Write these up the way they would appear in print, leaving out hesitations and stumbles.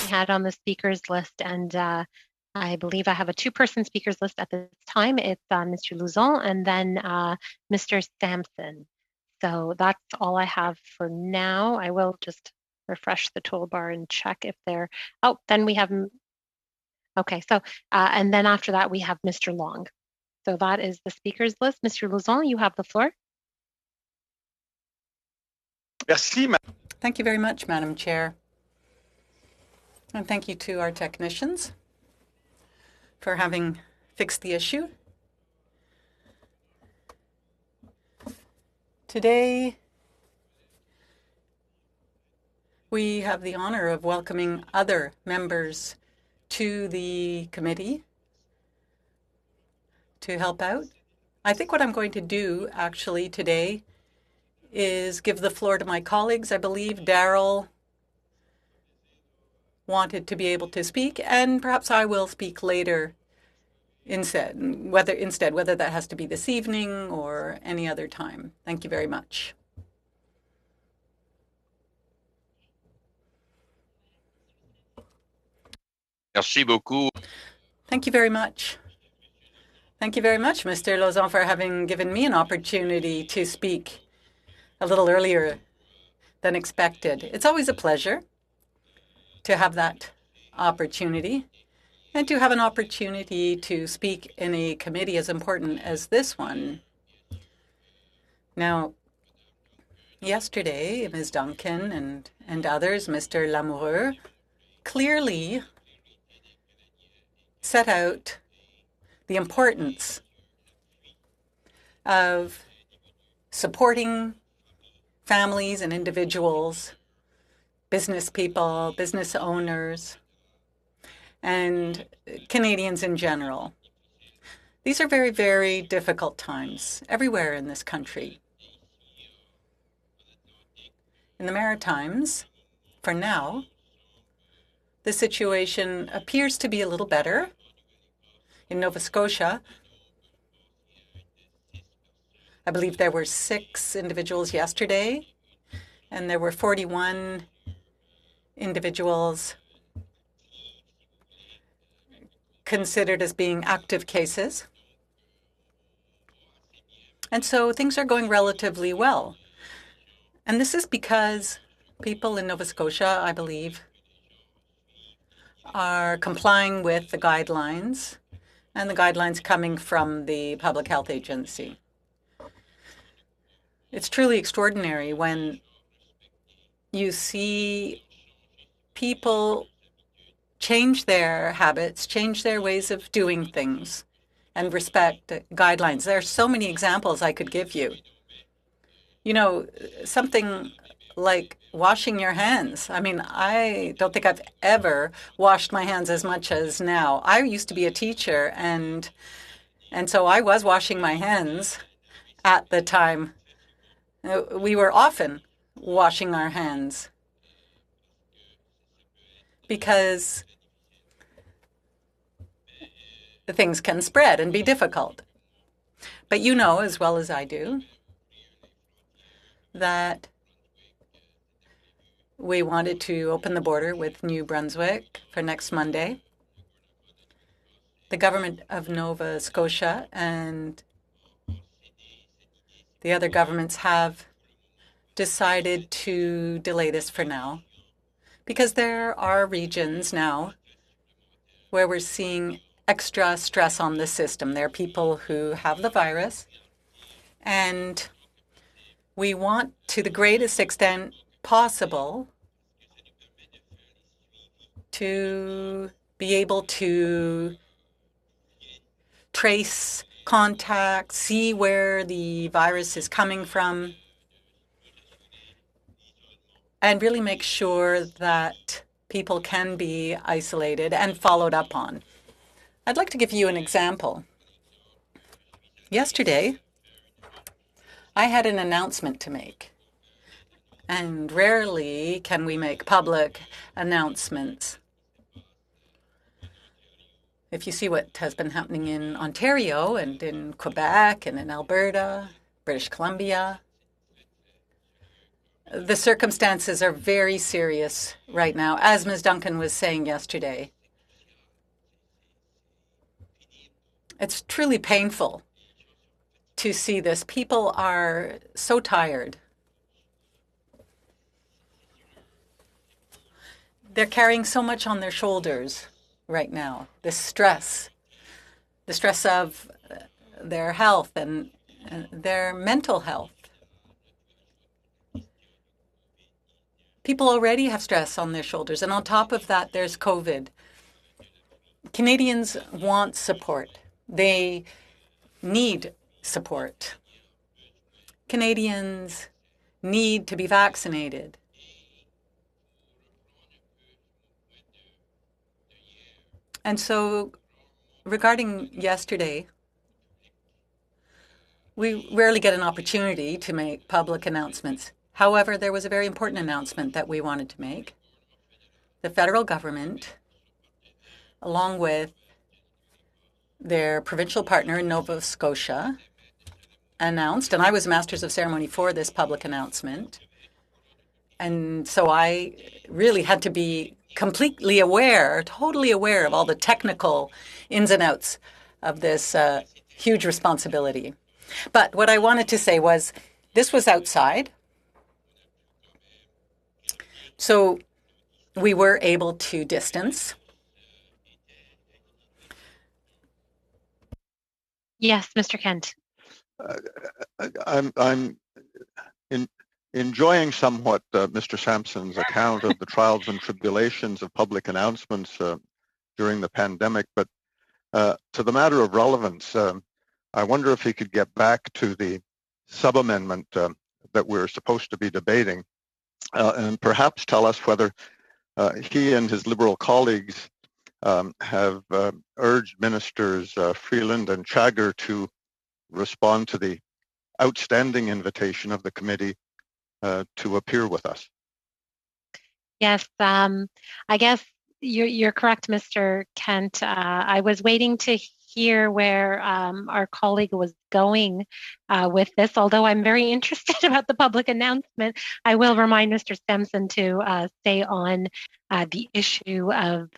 had on the speakers list, and I believe I have a two-person speakers list at this time. It's Mr. Luzon and then Mr. Sampson. So that's all I have for now. I will just refresh the toolbar and check if they're, oh, then we have, okay, so, and then after that we have Mr. Long. So that is the speakers list. Mr. Luzon, you have the floor. Thank you very much, Madam Chair. And thank you to our technicians for having fixed the issue. Today, we have the honor of welcoming other members to the committee to help out. I think what I'm going to do actually today is give the floor to my colleagues. I believe Daryl wanted to be able to speak, and perhaps I will speak later instead, whether that has to be this evening or any other time. Thank you very much. Merci beaucoup. Thank you very much. Thank you very much, Mr. Lozon, for having given me an opportunity to speak a little earlier than expected. It's always a pleasure to have that opportunity and to have an opportunity to speak in a committee as important as this one. Now, yesterday, Ms. Duncan and others, Mr. Lamoureux, clearly set out the importance of supporting families and individuals, business people, business owners, and Canadians in general. These are very, very difficult times everywhere in this country. In the Maritimes, for now, the situation appears to be a little better. In Nova Scotia, I believe there were 6 individuals yesterday, and there were 41 individuals considered as being active cases. And so things are going relatively well. And this is because people in Nova Scotia, I believe, are complying with the guidelines and the guidelines coming from the Public Health Agency. It's truly extraordinary when you see people change their habits, change their ways of doing things, and respect guidelines. There are so many examples I could give you. You know, something like washing your hands. I mean, I don't think I've ever washed my hands as much as now. I used to be a teacher, and so I was washing my hands at the time. We were often washing our hands because the things can spread and be difficult. But you know as well as I do that we wanted to open the border with New Brunswick for next Monday. The government of Nova Scotia and the other governments have decided to delay this for now because there are regions now where we're seeing extra stress on the system. There are people who have the virus, and we want, to the greatest extent possible, to be able to trace contact, see where the virus is coming from, and really make sure that people can be isolated and followed up on. I'd like to give you an example. Yesterday, I had an announcement to make, and rarely can we make public announcements. If you see what has been happening in Ontario and in Quebec and in Alberta, British Columbia, The circumstances are very serious right now, as Ms. Duncan was saying yesterday. It's truly painful to see this. People are so tired. They're carrying so much on their shoulders right now. The stress of their health and their mental health. People already have stress on their shoulders, and on top of that, there's COVID. Canadians want support. They need support. Canadians need to be vaccinated. And so, regarding yesterday, we rarely get an opportunity to make public announcements. However, there was a very important announcement that we wanted to make. The federal government, along with their provincial partner in Nova Scotia, announced, and I was Masters of Ceremony for this public announcement, and so I really had to be completely aware, totally aware of all the technical ins and outs of this huge responsibility. But what I wanted to say was, this was outside, so we were able to distance. Yes, Mr. Kent. I'm enjoying somewhat Mr. Sampson's account of the trials and tribulations of public announcements during the pandemic, but to the matter of relevance, I wonder if he could get back to the sub-amendment that we're supposed to be debating and perhaps tell us whether he and his Liberal colleagues have urged Ministers Freeland and Chagger to respond to the outstanding invitation of the committee to appear with us. Yes, I guess you're correct, Mr. Kent. I was waiting to hear where our colleague was going with this. Although I'm very interested about the public announcement, I will remind Mr. Sampson to stay on the issue of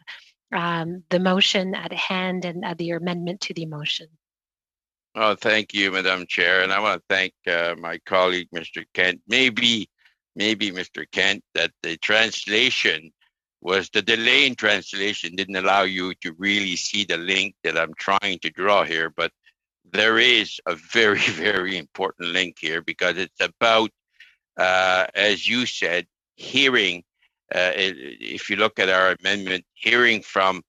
the motion at hand and the amendment to the motion. Oh, thank you, Madam Chair. And I want to thank my colleague, Mr. Kent. Maybe, Mr. Kent, that the translation was the delay in translation didn't allow you to really see the link that I'm trying to draw here. But there is a very, very important link here because it's about, as you said, hearing. If you look at our amendment, hearing from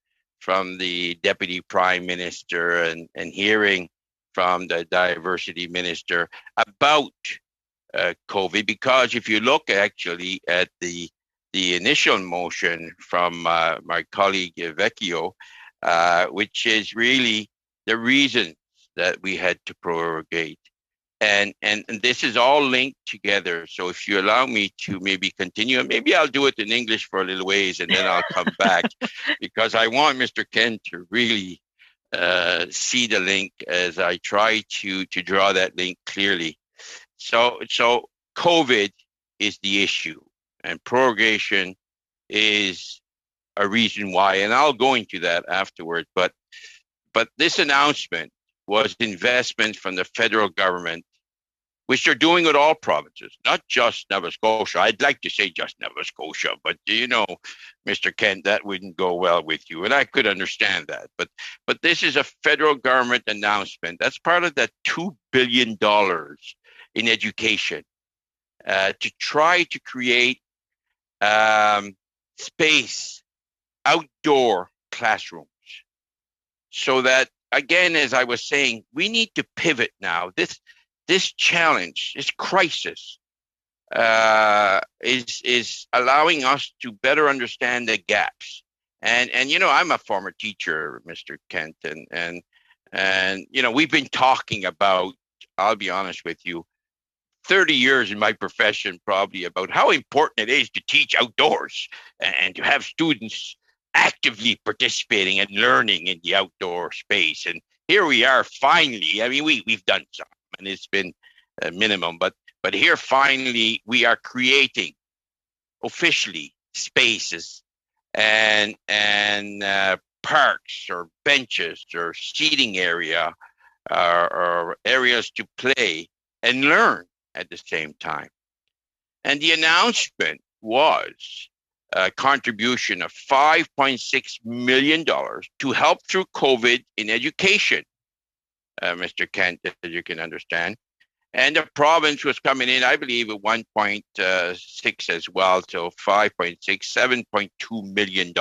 the Deputy Prime Minister and hearing from the Diversity Minister about COVID, because if you look actually at the initial motion from my colleague Vecchio, which is really the reason that we had to prorogate. And this is all linked together. So if you allow me to maybe continue, and maybe I'll do it in English for a little ways and then I'll come back because I want Mr. Kent to really see the link as I try to draw that link clearly. So COVID is the issue and prorogation is a reason why, and I'll go into that afterwards. But this announcement was investment from the federal government, which they're doing with all provinces, not just Nova Scotia. I'd like to say just Nova Scotia, but you know, Mr. Kent, that wouldn't go well with you, and I could understand that. But this is a federal government announcement. That's part of that $2 billion in education to try to create space, outdoor classrooms, so that, again, as I was saying, we need to pivot now. This challenge, this crisis, is allowing us to better understand the gaps. And you know, I'm a former teacher, Mr. Kent, and you know, we've been talking about, I'll be honest with you, 30 years in my profession, probably, about how important it is to teach outdoors and to have students actively participating and learning in the outdoor space. And here we are finally. I mean, we've done some, and it's been a minimum, but But here, finally, we are creating officially spaces and parks or benches or seating area or areas to play and learn at the same time. And the announcement was a contribution of $5.6 million to help through COVID in education, Mr. Kent, as you can understand. And the province was coming in, I believe, at 1.6 as well, so 5.6, $7.2 million.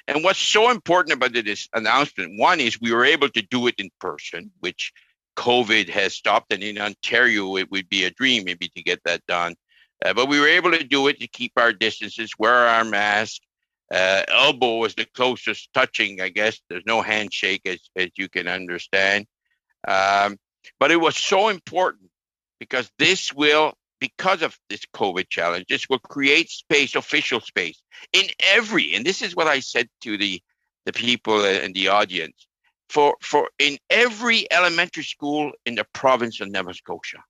And what's so important about this announcement, one is we were able to do it in person, which COVID has stopped. And in Ontario, it would be a dream maybe to get that done. But we were able to do it to keep our distances, wear our mask. Elbow was the closest touching, I guess. There's no handshake, as you can understand. But it was so important because because of this COVID challenge, this will create space, official space in and this is what I said to the people in the audience, for in every elementary school in the province of Nova Scotia.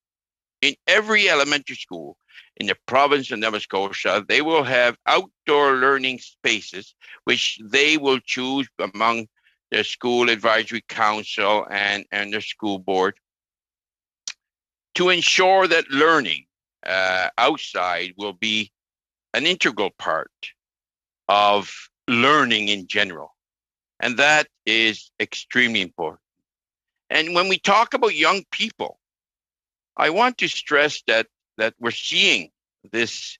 In every elementary school in the province of Nova Scotia, they will have outdoor learning spaces, which they will choose among the school advisory council and the school board to ensure that learning outside will be an integral part of learning in general. And that is extremely important. And when we talk about young people, I want to stress that we're seeing this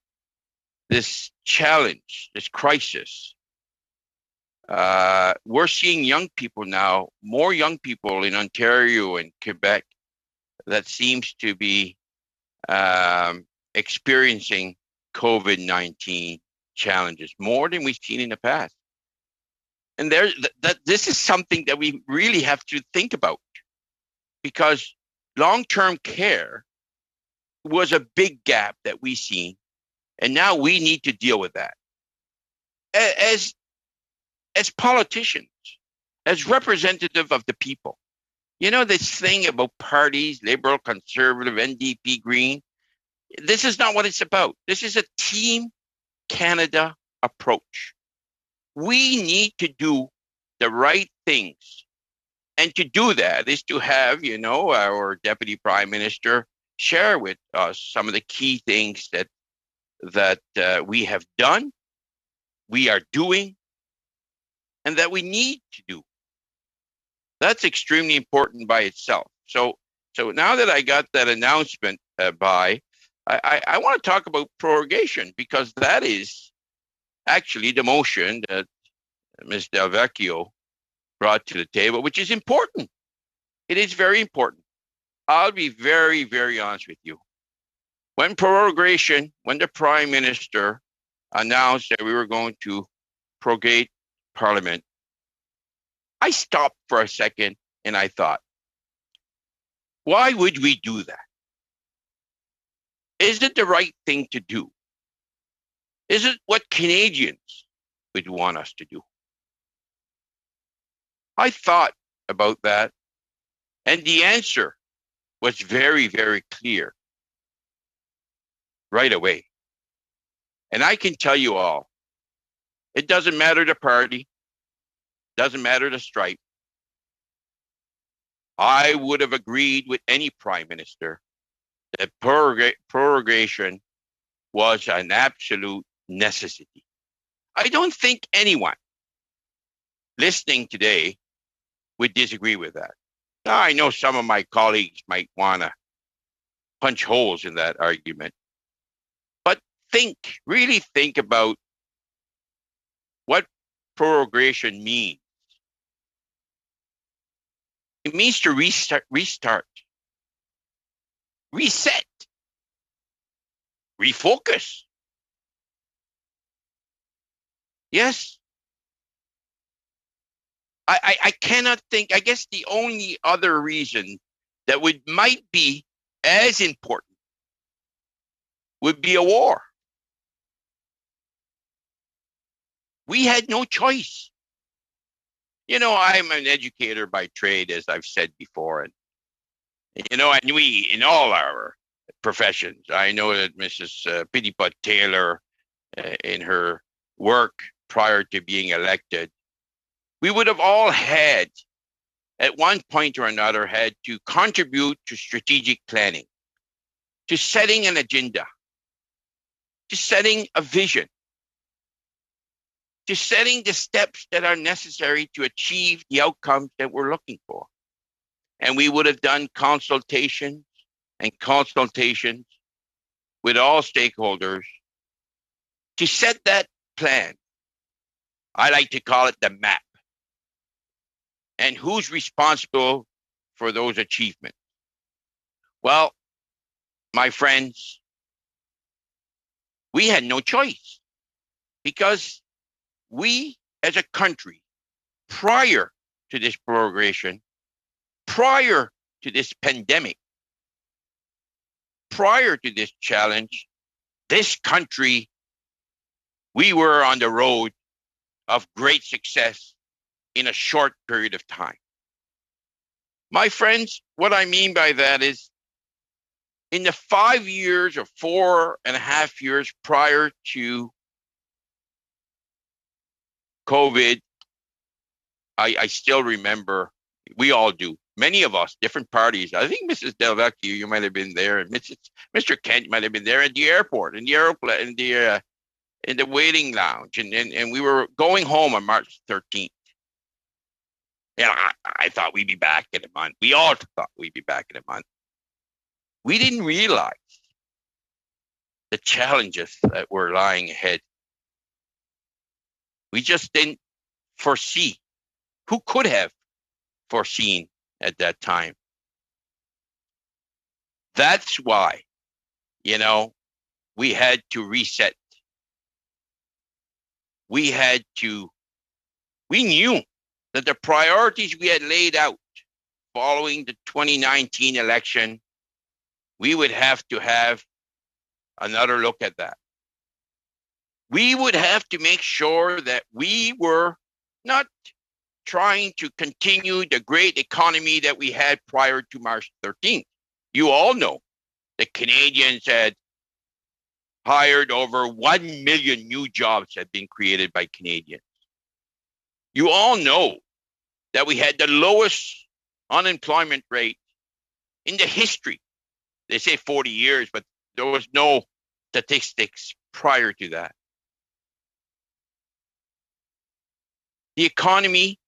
challenge, this crisis. We're seeing young people now, more young people in Ontario and Quebec that seems to be experiencing COVID-19 challenges more than we've seen in the past. And this is something that we really have to think about, because long-term care was a big gap that we've seen, and now we need to deal with that. As politicians, as representative of the people, you know, this thing about parties, Liberal, Conservative, NDP, Green, this is not what it's about. This is a Team Canada approach. We need to do the right things. And to do that is to have, you know, our Deputy Prime Minister share with us some of the key things that we have done, we are doing, and that we need to do. That's extremely important by itself. So now that I got that announcement I want to talk about prorogation, because that is actually the motion that Ms. Del Vecchio brought to the table, which is important. It is very important. I'll be very, very honest with you. When the Prime Minister announced that we were going to prorogate Parliament, I stopped for a second and I thought, why would we do that? Is it the right thing to do? Is it what Canadians would want us to do? I thought about that, and the answer was very, very clear right away. And I can tell you all, it doesn't matter the party, doesn't matter the stripe. I would have agreed with any Prime Minister that prorogation was an absolute necessity. I don't think anyone listening today would disagree with that. Now, I know some of my colleagues might want to punch holes in that argument, but really think about what prorogation means. It means to restart, reset, refocus. Yes. I cannot think, I guess the only other reason that might be as important would be a war. We had no choice. You know, I'm an educator by trade, as I've said before. And, you know, and we, in all our professions. I know that Mrs. Pittypot Taylor, in her work prior to being elected, we would have all had, at one point or another, had to contribute to strategic planning, to setting an agenda, to setting a vision, to setting the steps that are necessary to achieve the outcomes that we're looking for. And we would have done consultations and consultations with all stakeholders to set that plan. I like to call it the map. And who's responsible for those achievements? Well, my friends, we had no choice, because we as a country, prior to this progression, prior to this pandemic, prior to this challenge, this country, we were on the road of great success in a short period of time. My friends, what I mean by that is, in the 5 years or 4.5 years prior to COVID, I still remember, we all do, many of us, different parties. I think Mrs. Delvecchio, you might have been there, and Mr. Kent might have been there at the airport, in the airplane, in the waiting lounge, and we were going home on March 13th. And I thought we'd be back in a month. We all thought we'd be back in a month. We didn't realize the challenges that were lying ahead. We just didn't foresee. Who could have foreseen at that time? That's why, we had to reset. We knew that the priorities we had laid out following the 2019 election, we would have to have another look at that. We would have to make sure that we were not trying to continue the great economy that we had prior to March 13th. You all know the Canadians had hired over 1 million new jobs had been created by Canadians. You all know that we had the lowest unemployment rate in the history. They say 40 years, but there was no statistics prior to that. The economy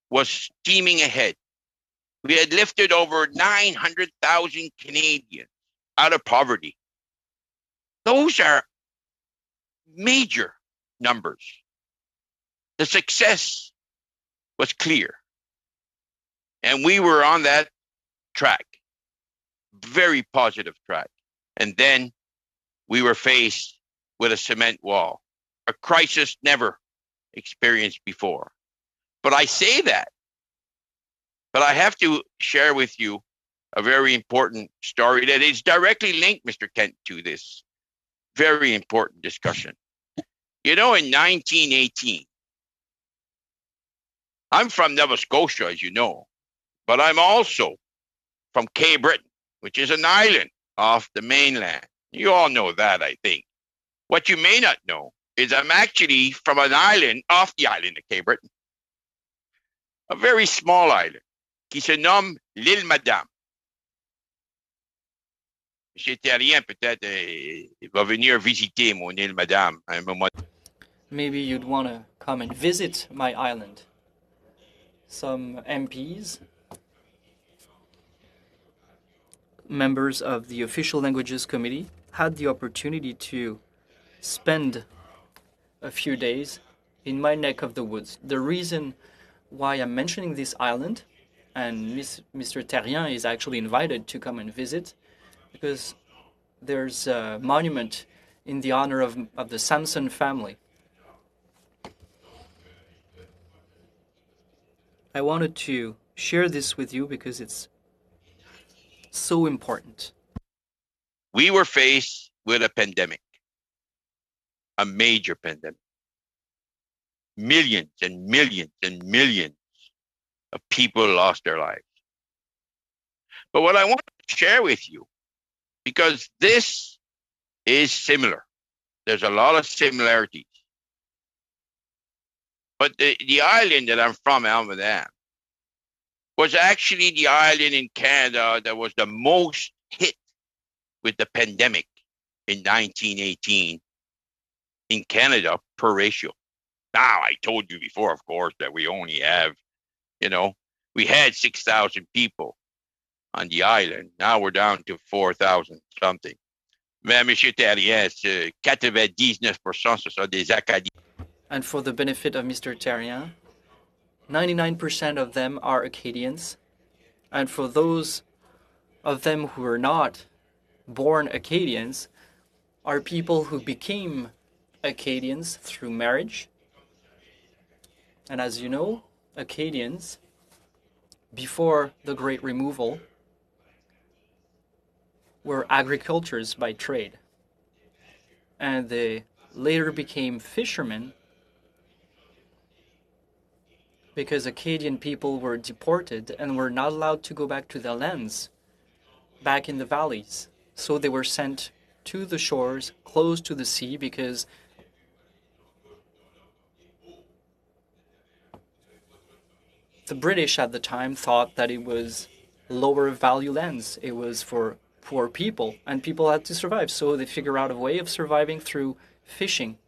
was steaming ahead. We had lifted over 900,000 Canadians out of poverty. Those are major numbers. The success was clear. And we were on that track, very positive track. And then we were faced with a cement wall, a crisis never experienced before. But I say that, but I have to share with you a very important story that is directly linked, Mr. Kent, to this very important discussion. In 1918, I'm from Nova Scotia, as you know, but I'm also from Cape Breton, which is an island off the mainland. You all know that, I think. What you may not know is I'm actually from an island off the island of Cape Breton, a very small island qui se nomme l'île Madame. M. Terrien, peut-être, va venir visiter mon île Madame à un moment. Maybe you'd want to come and visit my island. Some MPs, members of the Official Languages Committee, had the opportunity to spend a few days in my neck of the woods. The reason why I'm mentioning this island, and Mr. Terrien is actually invited to come and visit, because there's a monument in the honor of the Sampson family. I wanted to share this with you because it's so important. We were faced with a pandemic, a major pandemic. Millions and millions and millions of people lost their lives. But what I want to share with you, because this is similar. There's a lot of similarities. But the island that I'm from, Almadam, was actually the island in Canada that was the most hit with the pandemic in 1918 in Canada per ratio. Now, I told you before, of course, that we only have, we had 6,000 people on the island. Now we're down to 4,000 something. Mais, Monsieur Terrien, 99% ce sont des acadiens. And for the benefit of Mr. Terrien, 99% of them are Acadians. And for those of them who are not born Acadians, are people who became Acadians through marriage. And as you know, Acadians, before the Great Removal, were agriculturists by trade. And they later became fishermen because Acadian people were deported and were not allowed to go back to their lands, back in the valleys. So they were sent to the shores, close to the sea, because the British at the time thought that it was lower value lands. It was for poor people, and people had to survive. So they figured out a way of surviving through fishing.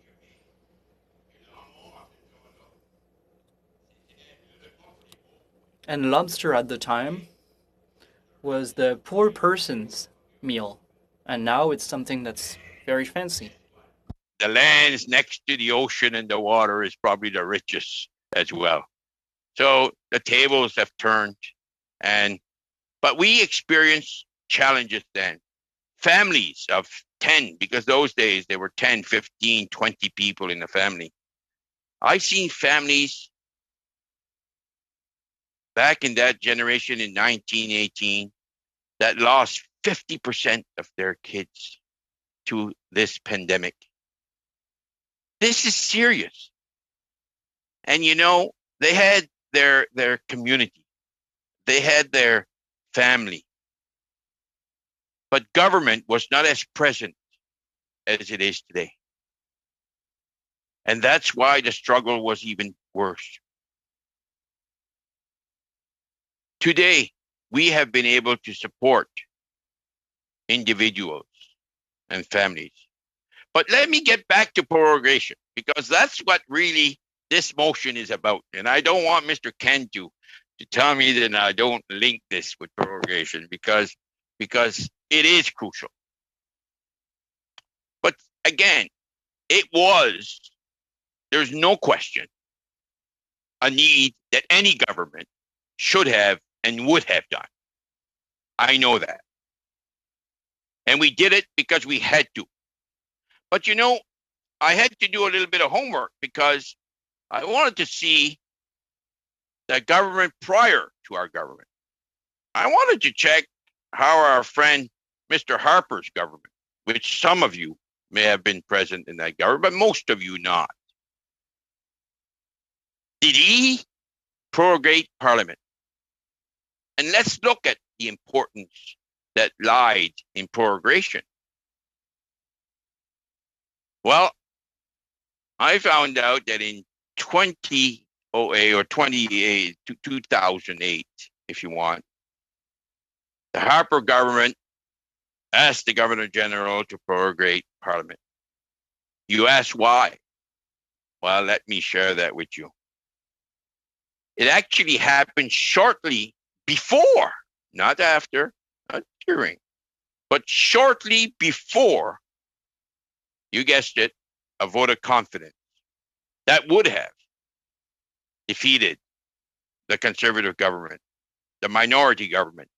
And lobster at the time was the poor person's meal. And now it's something that's very fancy. The lands next to the ocean and the water is probably the richest as well. So the tables have turned, but we experienced challenges then. Families of 10, because those days there were 10, 15, 20 people in the family. I've seen families back in that generation in 1918 that lost 50% of their kids to this pandemic. This is serious. And they had their community. They had their family. But government was not as present as it is today. And that's why the struggle was even worse. Today, we have been able to support individuals and families. But let me get back to prorogation, because that's what really this motion is about. And I don't want Mr. Ken to tell me that I don't link this with prorogation, because it is crucial. But again, there's no question, a need that any government should have and would have done. I know that. And we did it because we had to. But I had to do a little bit of homework because I wanted to see the government prior to our government. I wanted to check how our friend Mr. Harper's government, which some of you may have been present in that government, but most of you not. Did he prorogate Parliament? And let's look at the importance that lied in prorogation. Well, I found out that in 2008 or 2008, if you want, the Harper government asked the Governor General to prorogate Parliament. You ask why? Well, let me share that with you. It actually happened shortly before, not after, not during, but shortly before, you guessed it, a vote of confidence that would have defeated the conservative government, the minority government.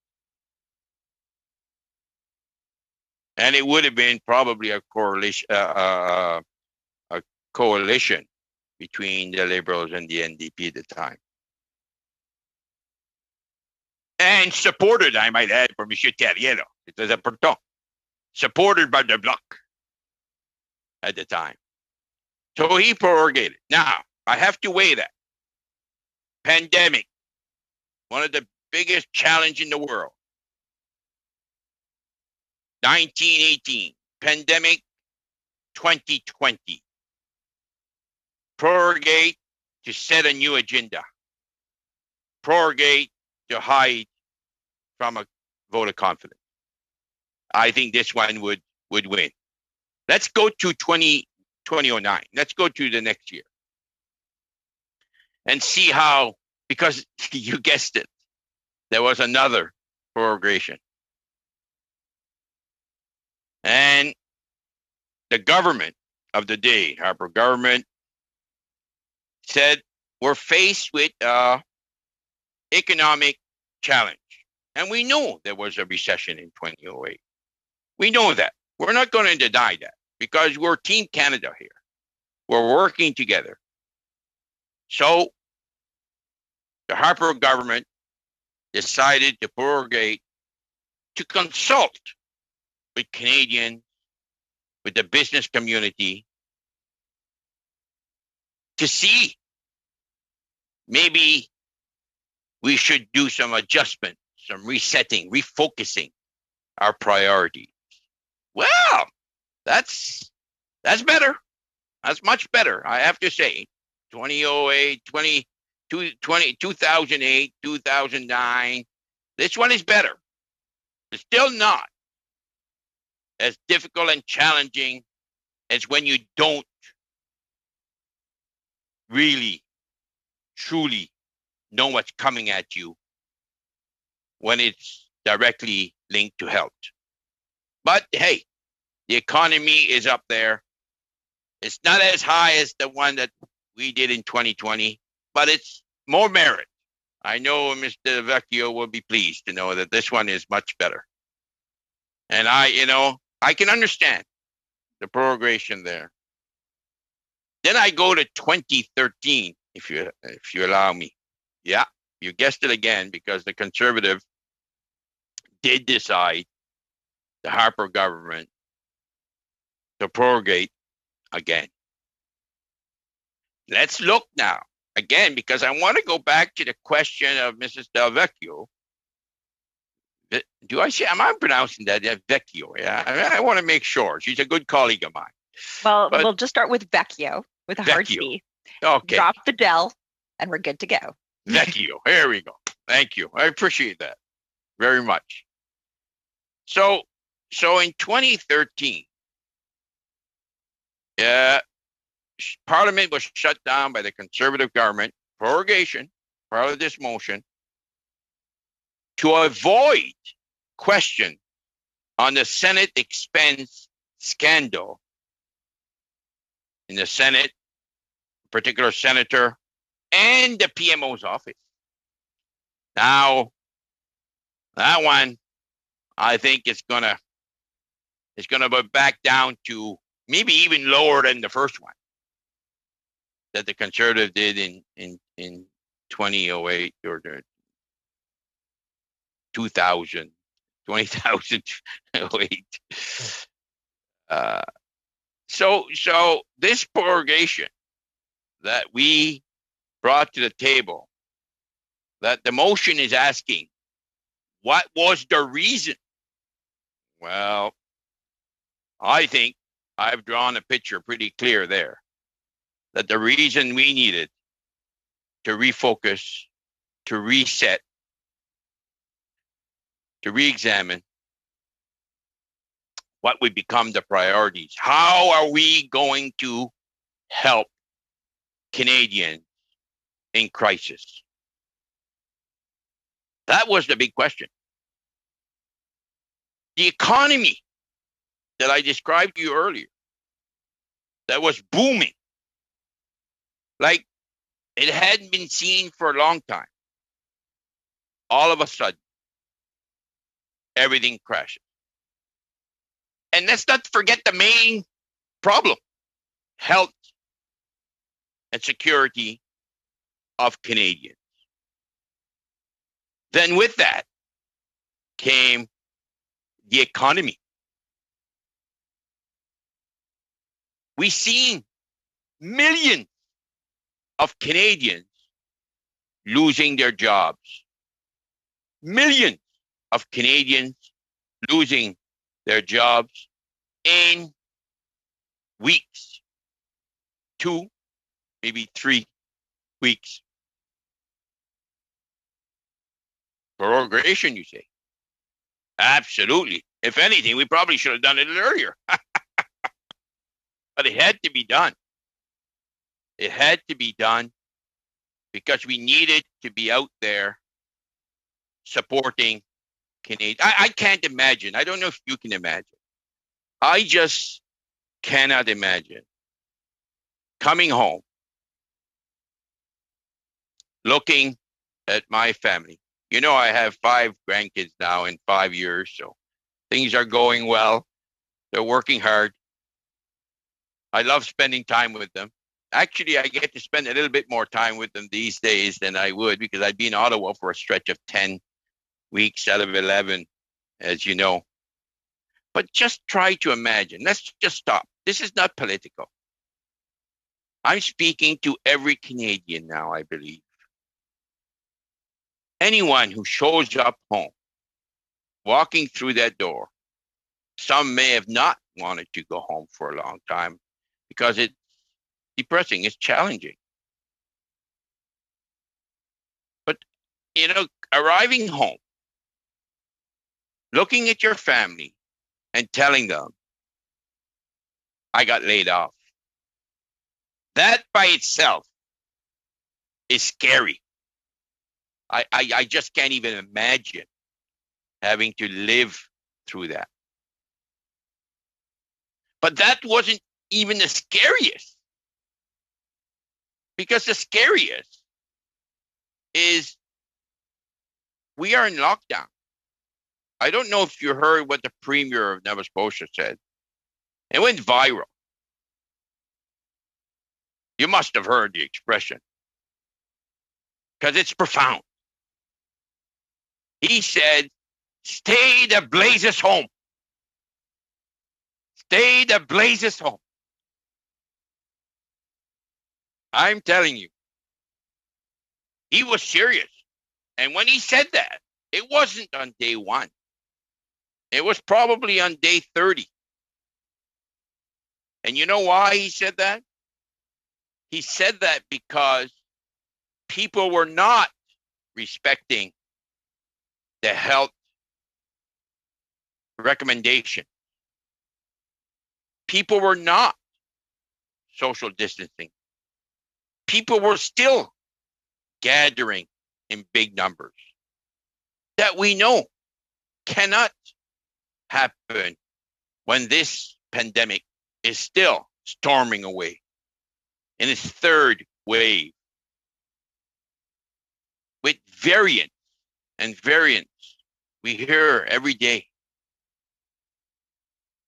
And it would have been probably a coalition between the Liberals and the NDP at the time. And supported, I might add, for M. Terrien, it was important, supported by the Bloc at the time. So he prorogated. Now, I have to weigh that. Pandemic, one of the biggest challenges in the world. 1918, pandemic 2020. Prorogate to set a new agenda. Prorogate to hide from a vote of confidence. I think this one would win. Let's go to 2009. Let's go to the next year and see how, because you guessed it, there was another prorogation. And the government of the day, Harper government, said we're faced with economic challenge. And we know there was a recession in 2008. We know that. We're not going to deny that because we're Team Canada here. We're working together. So the Harper government decided to prorogate to consult with Canadians, with the business community, to see maybe we should do some adjustment, some resetting, refocusing our priorities. Well, that's better. That's much better, I have to say. 2008, 2008, 2009. This one is better. It's still not as difficult and challenging as when you don't really, truly know what's coming at you when it's directly linked to health. But hey, the economy is up there. It's not as high as the one that we did in 2020, but it's more merit. I know Mr. Vecchio will be pleased to know that this one is much better. And I can understand the prorogation there. Then I go to 2013, if you allow me. Yeah, you guessed it again, because the Conservative did decide, the Harper government, to prorogate again. Let's look now again, because I want to go back to the question of Mrs. Del Vecchio. Am I pronouncing that Vecchio? Yeah, I want to make sure. She's a good colleague of mine. Well, we'll just start with Vecchio, with a hard Vecchio. C. Okay. Drop the Del, and we're good to go. Vecchio. Here we go. Thank you. I appreciate that very much. So in 2013, Parliament was shut down by the Conservative government, prorogation, part of this motion, to avoid question on the Senate expense scandal in the Senate, particular senator, and the PMO's office. Now, that one, I think it's gonna go back down to maybe even lower than the first one that the Conservative did in 2008 or 2008. So this prorogation that we brought to the table, that the motion is asking, what was the reason? Well, I think I've drawn a picture pretty clear there, that the reason we needed to refocus, to reset, to re-examine what would become the priorities. How are we going to help Canadians in crisis? That was the big question. The economy that I described to you earlier, that was booming, like it hadn't been seen for a long time. All of a sudden, everything crashes. And let's not forget the main problem: health and security of Canadians. Then with that came the economy. We've seen millions of Canadians losing their jobs. Millions of Canadians losing their jobs in weeks, 2, maybe 3 weeks. Prorogation, you say? Absolutely. If anything, we probably should have done it earlier. But it had to be done. It had to be done because we needed to be out there supporting Canadians. I can't imagine. I don't know if you can imagine. I just cannot imagine coming home, looking at my family. You know, I have 5 grandkids now in 5 years, so things are going well. They're working hard. I love spending time with them. Actually, I get to spend a little bit more time with them these days than I would because I'd be in Ottawa for a stretch of 10 weeks out of 11, as you know. But just try to imagine. Let's just stop. This is not political. I'm speaking to every Canadian now, I believe. Anyone who shows up home, walking through that door, some may have not wanted to go home for a long time because it's depressing, it's challenging. But, you know, arriving home, looking at your family and telling them, I got laid off. That by itself is scary. I just can't even imagine having to live through that. But that wasn't even the scariest. Because the scariest is we are in lockdown. I don't know if you heard what the Premier of Nova Scotia said. It went viral. You must have heard the expression. Because it's profound. He said, stay the blazes home. Stay the blazes home. I'm telling you, he was serious. And when he said that, it wasn't on day 1. It was probably on day 30. And you know why he said that? He said that because people were not respecting the health recommendation. People were not social distancing. People were still gathering in big numbers that we know cannot happen when this pandemic is still storming away in its 3rd wave with variants and variants we hear every day.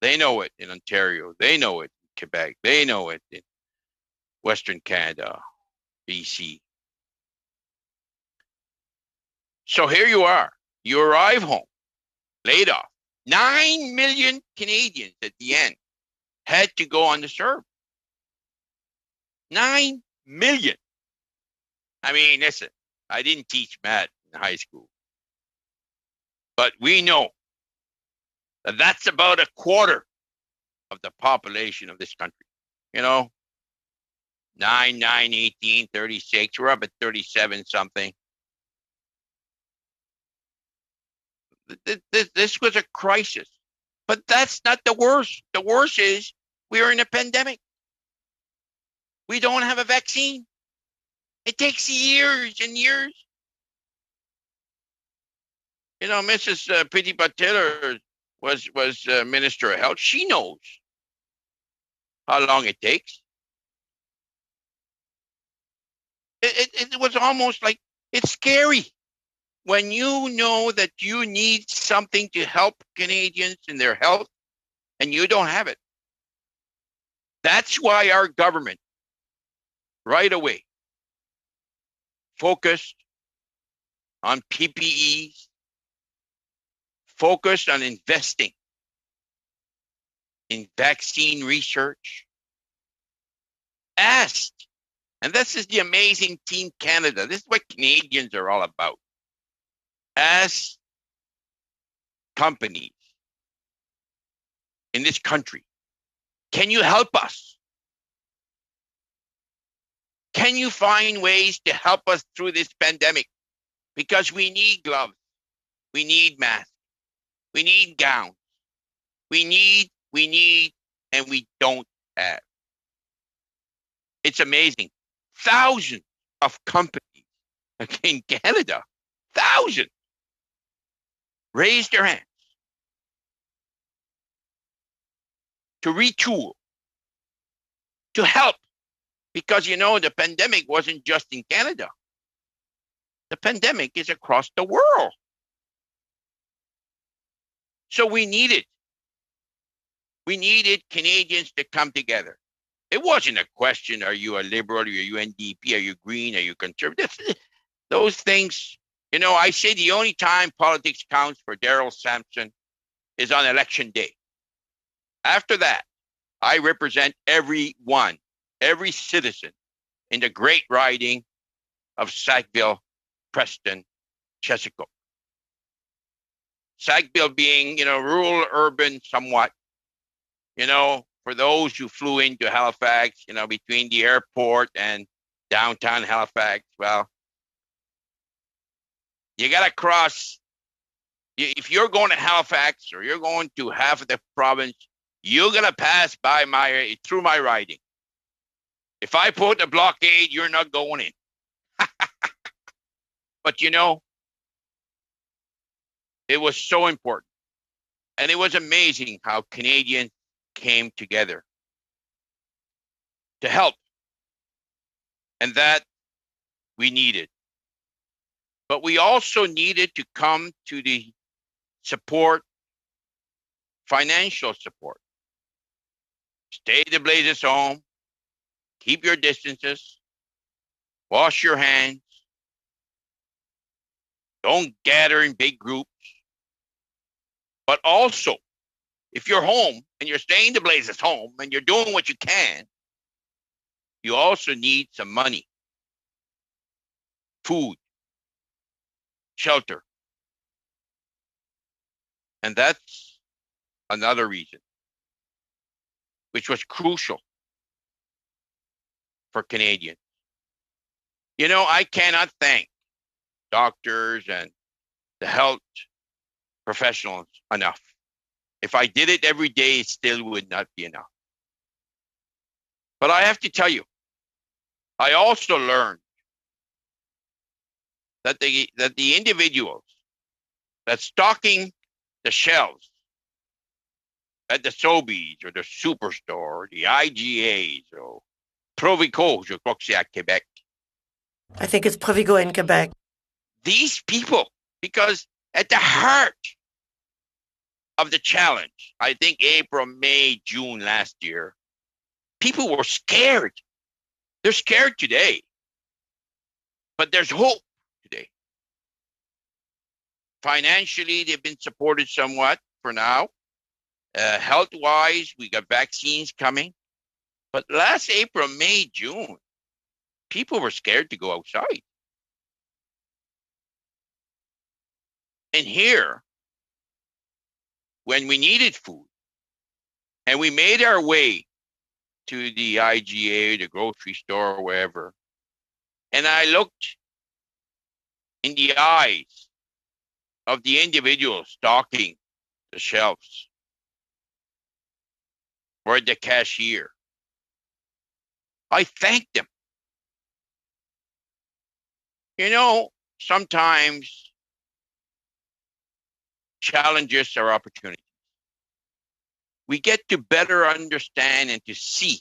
They know it in Ontario. They know it in Quebec. They know it in Western Canada, BC. So here you are. You arrive home, laid off. 9 million Canadians at the end had to go on the CERB. 9 million. I mean, listen, I didn't teach math in high school. But we know that that's about a quarter of the population of this country. You know, 9, 9, 18, 36. We're up at 37 something. This was a crisis. But that's not the worst. The worst is we are in a pandemic. We don't have a vaccine. It takes years and years. You know, Mrs. Priti Patel was Minister of Health. She knows how long it takes. It was almost like it's scary when you know that you need something to help Canadians in their health and you don't have it. That's why our government right away focused on PPEs, focused on investing in vaccine research, asked, and this is the amazing Team Canada, this is what Canadians are all about, asked companies in this country. Can you help us? Can you find ways to help us through this pandemic? Because we need gloves. We need masks. We need gowns. We need, and we don't have. It's amazing. Thousands of companies in Canada, thousands, raised their hands to retool, to help. Because, you know, the pandemic wasn't just in Canada. The pandemic is across the world. So we needed Canadians to come together. It wasn't a question, are you a liberal, are you NDP, are you green, are you conservative? Those things, you know, I say the only time politics counts for Daryl Sampson is on election day. After that, I represent everyone, every citizen in the great riding of Sackville, Preston, Chesapeake. Sackville being, you know, rural, urban, somewhat. You know, for those who flew into Halifax, you know, between the airport and downtown Halifax, well, you got to cross. If you're going to Halifax or you're going to half of the province, you're going to pass by through my riding. If I put a blockade, you're not going in. But, you know, it was so important. And it was amazing how Canadians came together to help. And that we needed. But we also needed to come to the support, financial support. Stay the blazes home. Keep your distances. Wash your hands. Don't gather in big groups. But also, if you're home and you're staying the blazes home and you're doing what you can, you also need some money, food, shelter. And that's another reason, which was crucial for Canadians. You know, I cannot thank doctors and the health professionals enough. If I did it every day, it still would not be enough. But I have to tell you, I also learned that the individuals that's stocking the shelves at the Sobeys or the Superstore or the IGAs or Provico, je crois que c'est à Québec. I think it's Provigo in Quebec. These people, because at the heart of the challenge, I think April, May, June last year, people were scared. They're scared today. But there's hope today. Financially, they've been supported somewhat for now. Health-wise, we got vaccines coming. But last April, May, June, people were scared to go outside. And here, when we needed food, and we made our way to the IGA, the grocery store, or wherever, and I looked in the eyes of the individuals stocking the shelves, or the cashier, I thanked them. You know, sometimes challenges are opportunities. We get to better understand and to see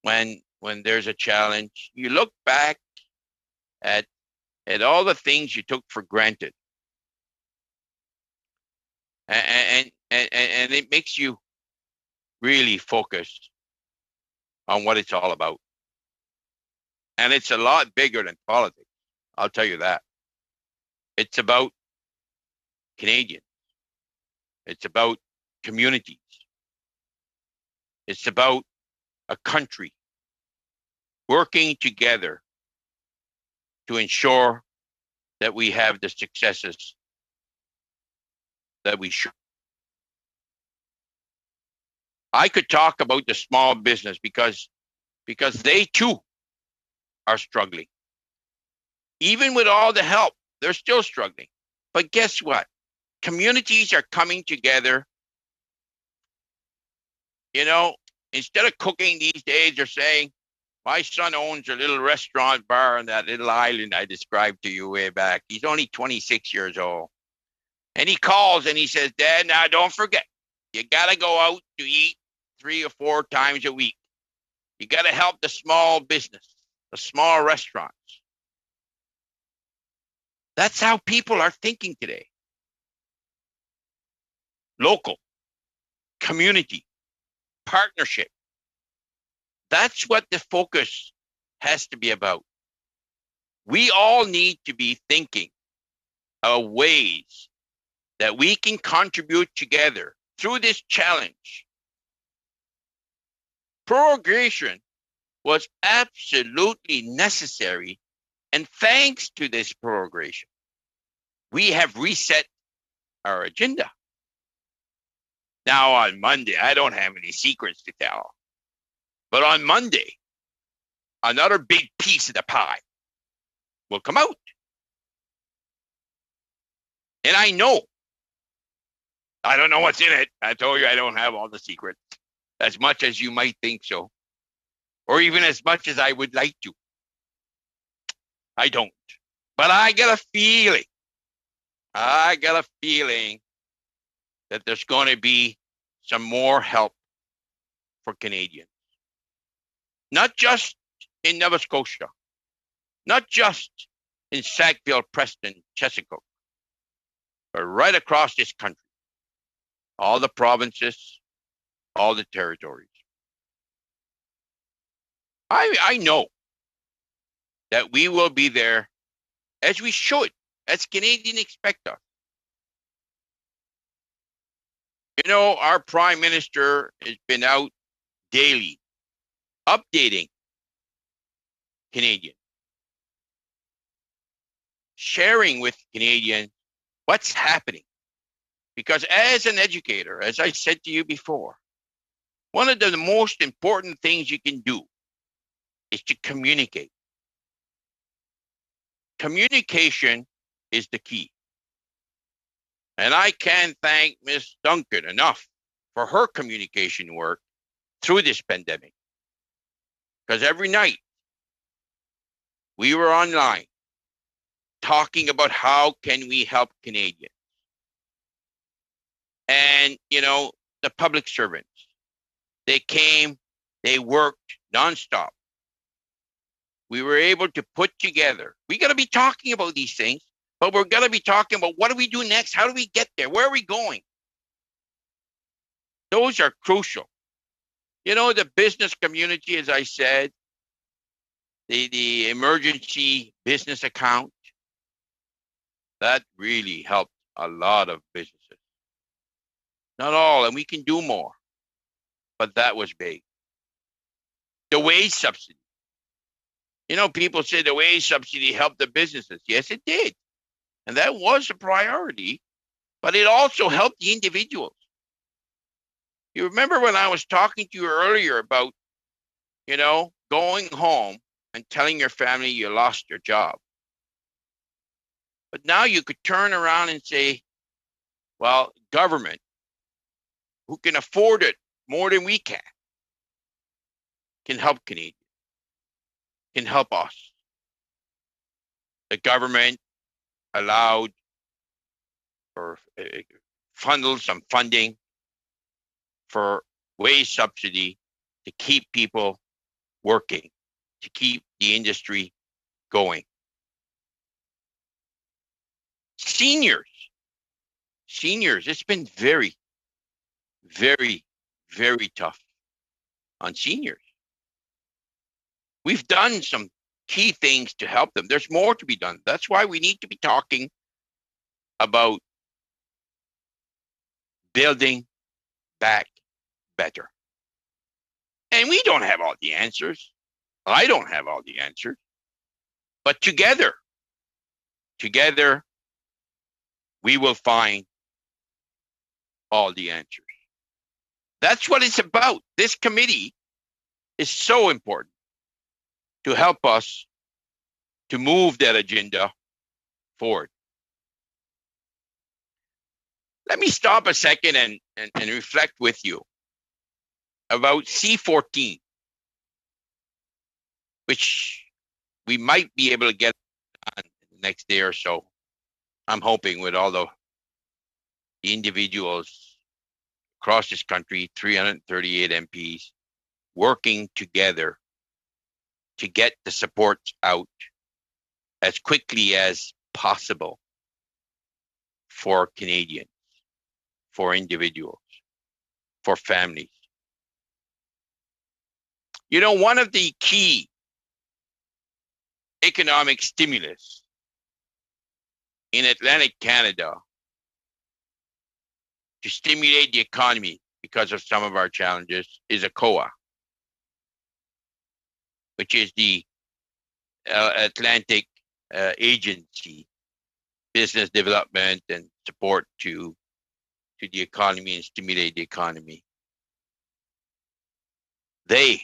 when there's a challenge. You look back at all the things you took for granted, and it makes you really focus on what it's all about. And it's a lot bigger than politics, I'll tell you that. It's about Canadians. It's about communities. It's about a country working together to ensure that we have the successes that we should. I could talk about the small business because they too are struggling. Even with all the help, they're still struggling. But guess what? Communities are coming together. You know, instead of cooking these days, they're saying, my son owns a little restaurant bar on that little island I described to you way back. He's only 26 years old. And he calls and he says, Dad, now don't forget, you got to go out to eat 3 or 4 times a week. You got to help the small business, the small restaurants. That's how people are thinking today. Local, community, partnership. That's what the focus has to be about. We all need to be thinking of ways that we can contribute together through this challenge. Prorogation was absolutely necessary, and thanks to this prorogation, we have reset our agenda. Now on Monday, I don't have any secrets to tell, but on Monday, another big piece of the pie will come out. And I don't know what's in it. I told you I don't have all the secrets, as much as you might think so, or even as much as I would like to. I don't. But I got a feeling that there's going to be some more help for Canadians. Not just in Nova Scotia, not just in Sackville, Preston, Chesapeake, but right across this country. All the provinces, all the territories. I know that we will be there, as we should, as Canadians expect us. You know, our Prime Minister has been out daily, updating Canadians, sharing with Canadians what's happening. Because as an educator, as I said to you before, one of the most important things you can do is to communicate. Communication is the key. And I can't thank Ms. Duncan enough for her communication work through this pandemic. Because every night we were online talking about how can we help Canadians. And, you know, the public servants, they came, they worked nonstop. We were able to put together, we got to be talking about these things, but we're going to be talking about what do we do next? How do we get there? Where are we going? Those are crucial. You know, the business community, as I said, the emergency business account, that really helped a lot of businesses. Not all, and we can do more, but that was big. The wage subsidy. You know, people say the wage subsidy helped the businesses. Yes, it did. And that was a priority, but it also helped the individuals. You remember when I was talking to you earlier about, you know, going home and telling your family you lost your job. But now you could turn around and say, well, government, who can afford it more than we can help Canadians, can help us. The government allowed or funneled some funding for wage subsidy to keep people working, to keep the industry going. Seniors, it's been very, very, very tough on seniors. We've done some key things to help them. There's more to be done. That's why we need to be talking about building back better. And we don't have all the answers. I don't have all the answers. But together, we will find all the answers. That's what it's about. This committee is so important to help us to move that agenda forward. Let me stop a second and reflect with you about C14, which we might be able to get on the next day or so. I'm hoping with all the individuals across this country, 338 MPs, working together to get the support out as quickly as possible for Canadians, for individuals, for families. You know, one of the key economic stimulus in Atlantic Canada to stimulate the economy because of some of our challenges is ACOA, which is the Atlantic Agency, business development and support to the economy and stimulate the economy. They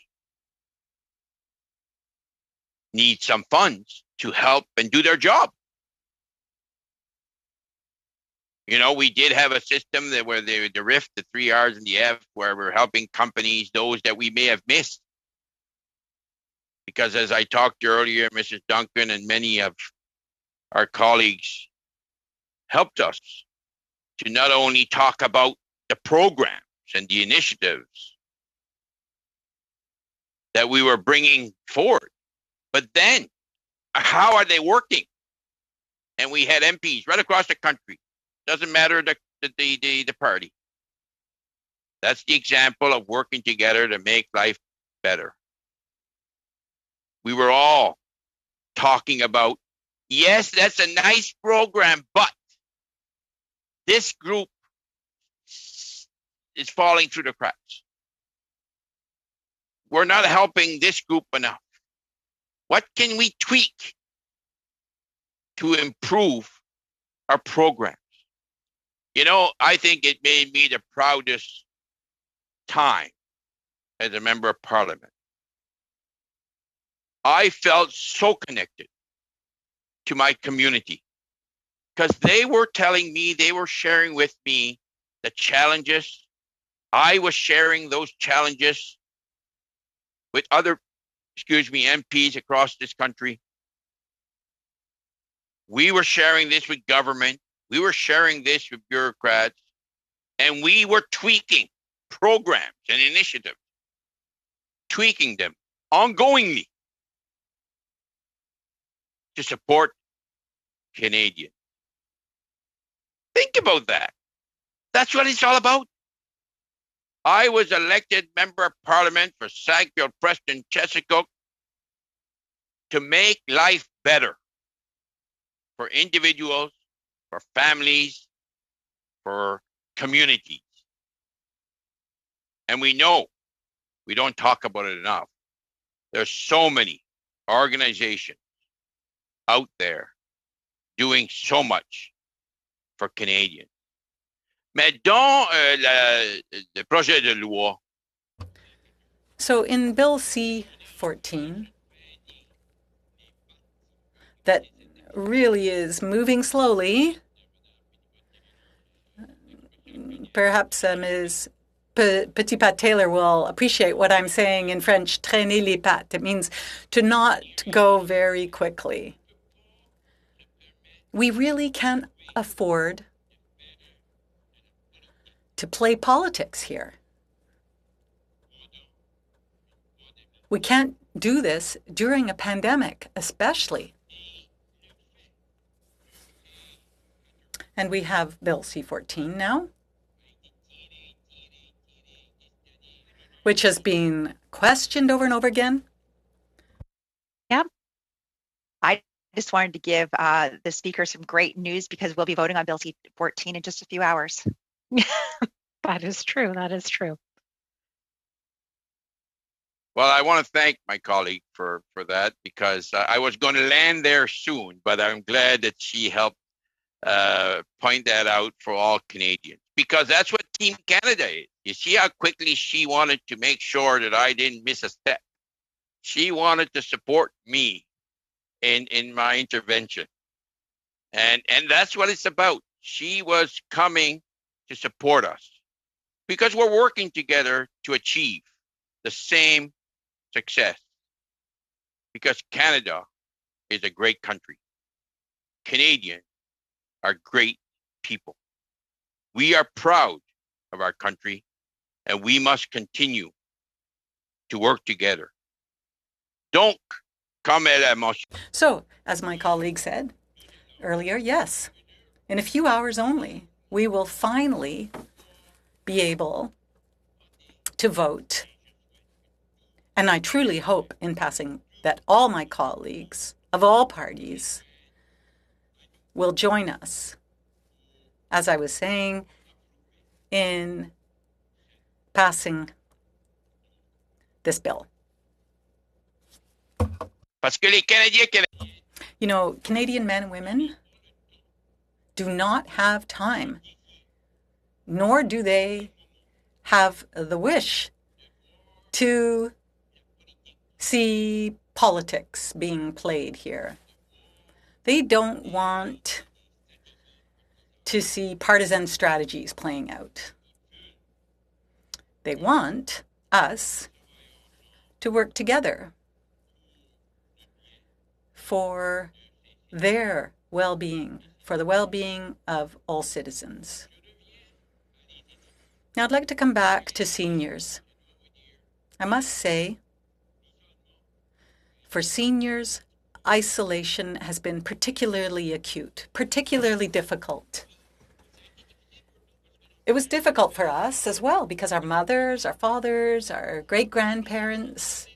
need some funds to help and do their job. You know, we did have a system that where the RIF, the 3 R's and the F, where we're helping companies, those that we may have missed. Because as I talked earlier, Mrs. Duncan and many of our colleagues helped us to not only talk about the programs and the initiatives that we were bringing forward, but then how are they working? And we had MPs right across the country. Doesn't matter the party. That's the example of working together to make life better. We were all talking about, yes, that's a nice program, but this group is falling through the cracks. We're not helping this group enough. What can we tweak to improve our programs? You know, I think it made me the proudest time as a member of parliament. I felt so connected to my community because they were telling me, they were sharing with me the challenges. I was sharing those challenges with other, MPs across this country. We were sharing this with government. We were sharing this with bureaucrats, and we were tweaking programs and initiatives, tweaking them ongoingly to support Canadians. Think about that. That's what it's all about. I was elected member of parliament for Sackville, Preston, Chesapeake to make life better for individuals, for families, for communities. And we know, we don't talk about it enough, there's so many organizations out there doing so much for Canadians. Mais dans le projet de loi. So in Bill C-14, that really is moving slowly. Perhaps Ms. Petitpas-Taylor will appreciate what I'm saying in French, traîner les pattes. It means to not go very quickly. We really can't afford to play politics here. We can't do this during a pandemic, especially. And we have Bill C-14 now, which has been questioned over and over again. Yep. I just wanted to give the speaker some great news because we'll be voting on Bill C-14 in just a few hours. That is true. That is true. Well, I want to thank my colleague for that because I was going to land there soon, but I'm glad that she helped point that out for all Canadians, because that's what Team Canada is. You see how quickly she wanted to make sure that I didn't miss a step. She wanted to support me in my intervention. And that's what it's about. She was coming to support us because we're working together to achieve the same success. Because Canada is a great country. Canadians are great people. We are proud of our country, and we must continue to work together. Donc, comme elle a mentionné. So, as my colleague said earlier, yes, in a few hours only, we will finally be able to vote. And I truly hope in passing that all my colleagues of all parties will join us, as I was saying, in passing this bill. Parce que les Canadiens, You know, Canadian men and women do not have time, nor do they have the wish to see politics being played here. They don't want to see partisan strategies playing out. They want us to work together for their well-being, for the well-being of all citizens. Now, I'd like to come back to seniors. I must say, for seniors, isolation has been particularly acute, particularly difficult. It was difficult for us as well because our mothers, our fathers, our great-grandparents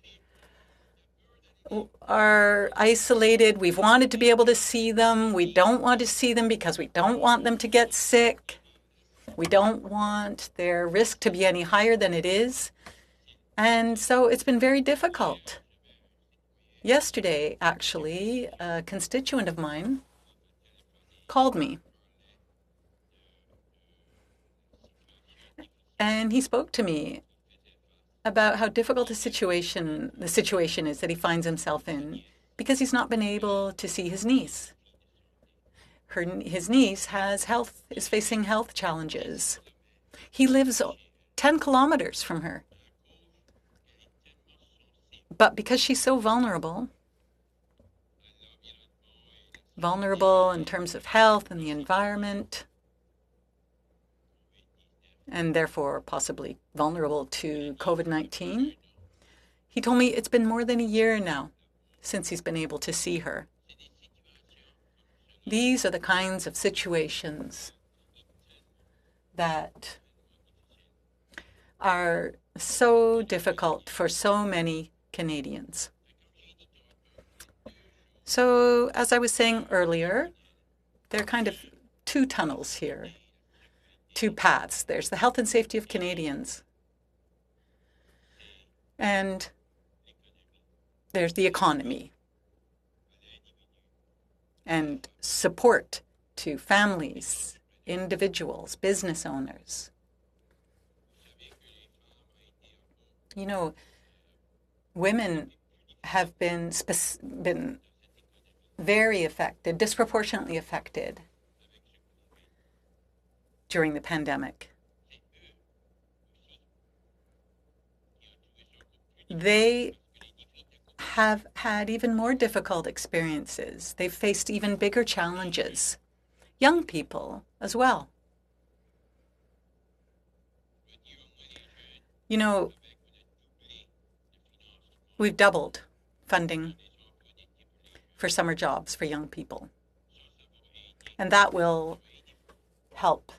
are isolated. We've wanted to be able to see them. We don't want to see them because we don't want them to get sick. We don't want their risk to be any higher than it is. And so it's been very difficult. Yesterday, actually, a constituent of mine called me. And he spoke to me about how difficult the situation is that he finds himself in because he's not been able to see his niece. His niece is facing health challenges. He lives 10 kilometers from her. But because she's so vulnerable in terms of health and the environment, and therefore possibly vulnerable to COVID-19, he told me it's been more than a year now since he's been able to see her. These are the kinds of situations that are so difficult for so many Canadians. So, as I was saying earlier, there are kind of two tunnels here, two paths. There's the health and safety of Canadians, and there's the economy and support to families, individuals, business owners. You know, women have been very affected, disproportionately affected during the pandemic. They have had even more difficult experiences. They've faced even bigger challenges. Young people as well. You know, we've doubled funding for summer jobs for young people. And that will help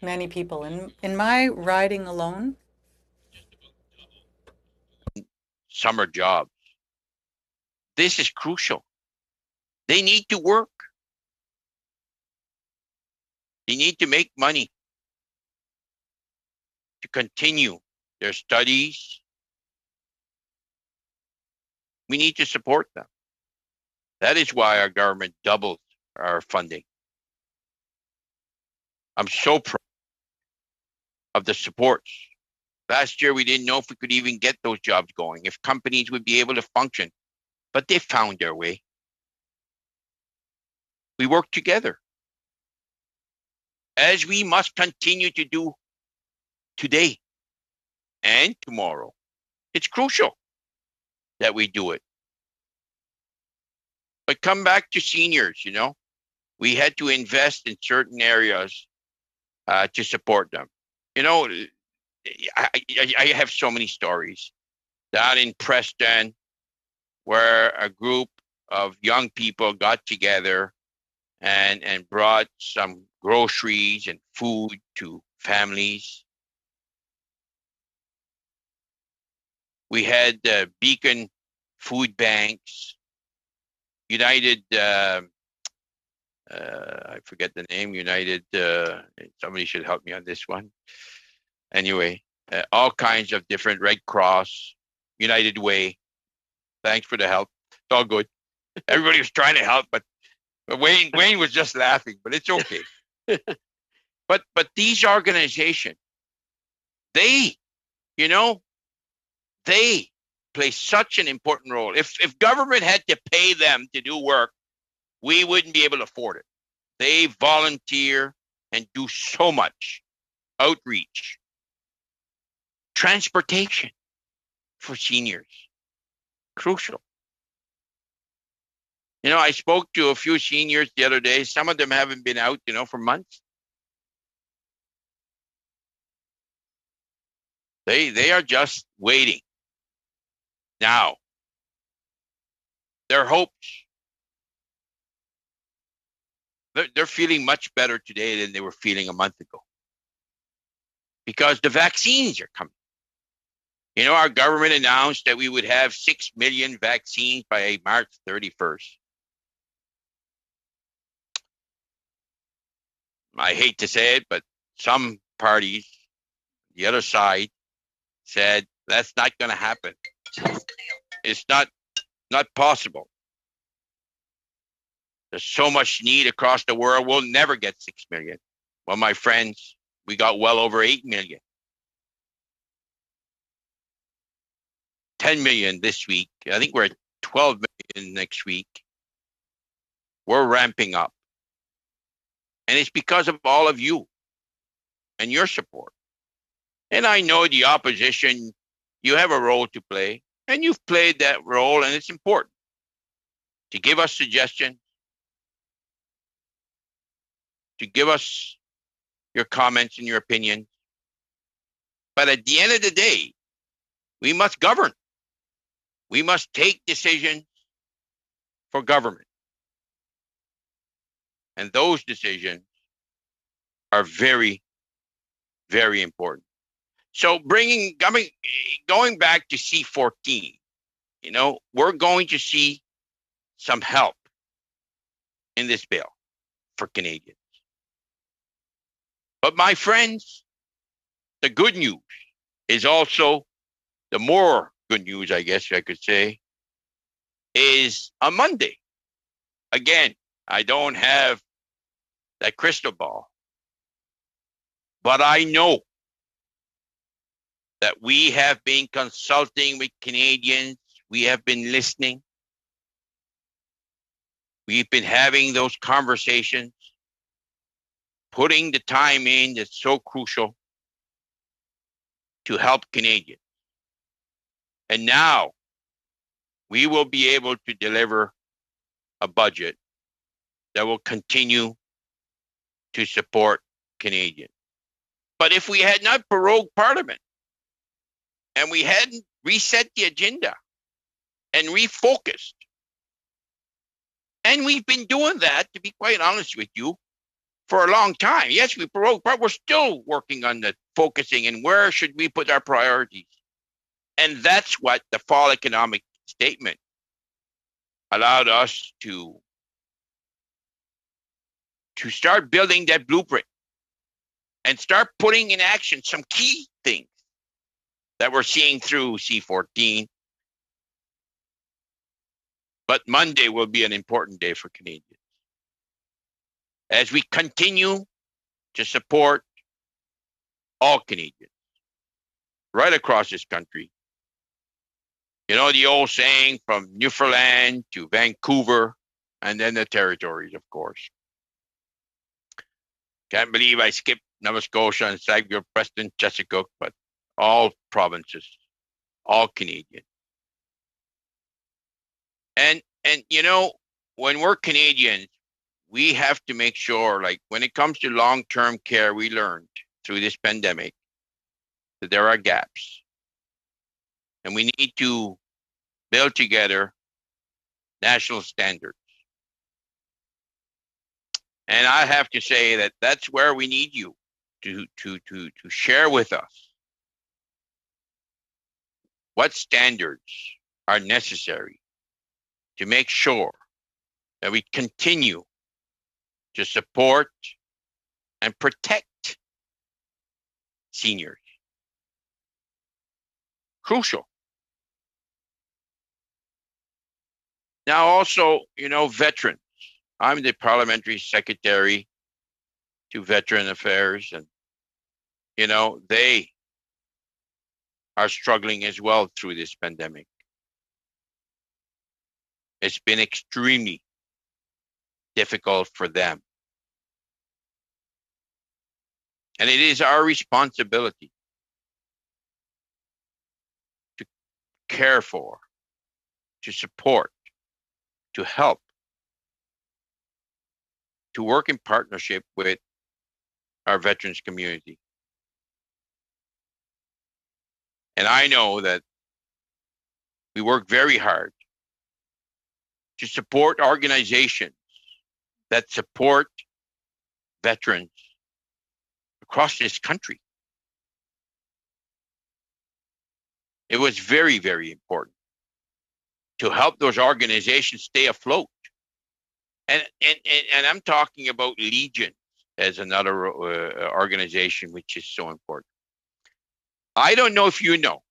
many people. In my riding alone, summer jobs. This is crucial. They need to work. They need to make money to continue their studies. We need to support them. That is why our government doubled our funding. I'm so proud of the supports. Last year, we didn't know if we could even get those jobs going, if companies would be able to function, but they found their way. We worked together, as we must continue to do today and tomorrow. It's crucial that we do it. But come back to seniors, we had to invest in certain areas to support them. I have so many stories down in Preston where a group of young people got together and brought some groceries and food to families. We had Beacon food banks, United, I forget the name, United, somebody should help me on this one. Anyway, all kinds of different Red Cross, United Way. Thanks for the help. It's all good. Everybody was trying to help, but Wayne was just laughing, but it's okay. But these organizations, they play such an important role. If government had to pay them to do work, we wouldn't be able to afford it. They volunteer and do so much outreach, transportation for seniors, crucial. I spoke to a few seniors the other day. Some of them haven't been out, for months. They are just waiting. Now, their hopes, they're feeling much better today than they were feeling a month ago because the vaccines are coming. Our government announced that we would have 6 million vaccines by March 31st. I hate to say it, but some parties, the other side, said that's not going to happen. It's not possible. There's so much need across the world. We'll never get 6 million. Well, my friends, we got well over 8 million. 10 million this week. I think we're at 12 million next week. We're ramping up. And it's because of all of you and your support. And I know the opposition, you have a role to play, and you've played that role, and it's important to give us suggestions, to give us your comments and your opinions. But at the end of the day, we must govern. We must take decisions for government. And those decisions are very, very important. So going back to C14, we're going to see some help in this bill for Canadians. But my friends, the good news is also the more good news, I guess I could say, is on Monday. Again, I don't have that crystal ball, but I know that we have been consulting with Canadians. We have been listening. We've been having those conversations, putting the time in that's so crucial to help Canadians. And now we will be able to deliver a budget that will continue to support Canadians. But if we had not prorogued Parliament and we hadn't reset the agenda and refocused, and we've been doing that, to be quite honest with you, for a long time. Yes, we prorogued, but we're still working on the focusing and where should we put our priorities. And that's what the fall economic statement allowed us to start building that blueprint and start putting in action some key things that we're seeing through C14. But Monday will be an important day for Canadians. as we continue to support all Canadians right across this country. You know the old saying, from Newfoundland to Vancouver and then the territories, of course. Can't believe I skipped Nova Scotia and Saguenay, Preston, Chesapeake, but all provinces, all Canadian. And you know, when we're Canadians, we have to make sure, like when it comes to long-term care, we learned through this pandemic that there are gaps. And we need to build together national standards. And I have to say that that's where we need you to share with us what standards are necessary to make sure that we continue to support and protect seniors. Crucial. Now also, you know, veterans. I'm the parliamentary secretary to Veteran Affairs, and, you know, they are struggling as well through this pandemic. It's been extremely difficult for them. And it is our responsibility to care for, to support, to help, to work in partnership with our veterans community. And I know that we work very hard to support organizations that support veterans across this country. It was very, very important to help those organizations stay afloat. And I'm talking about Legion as another organization which is so important. I don't know if you know,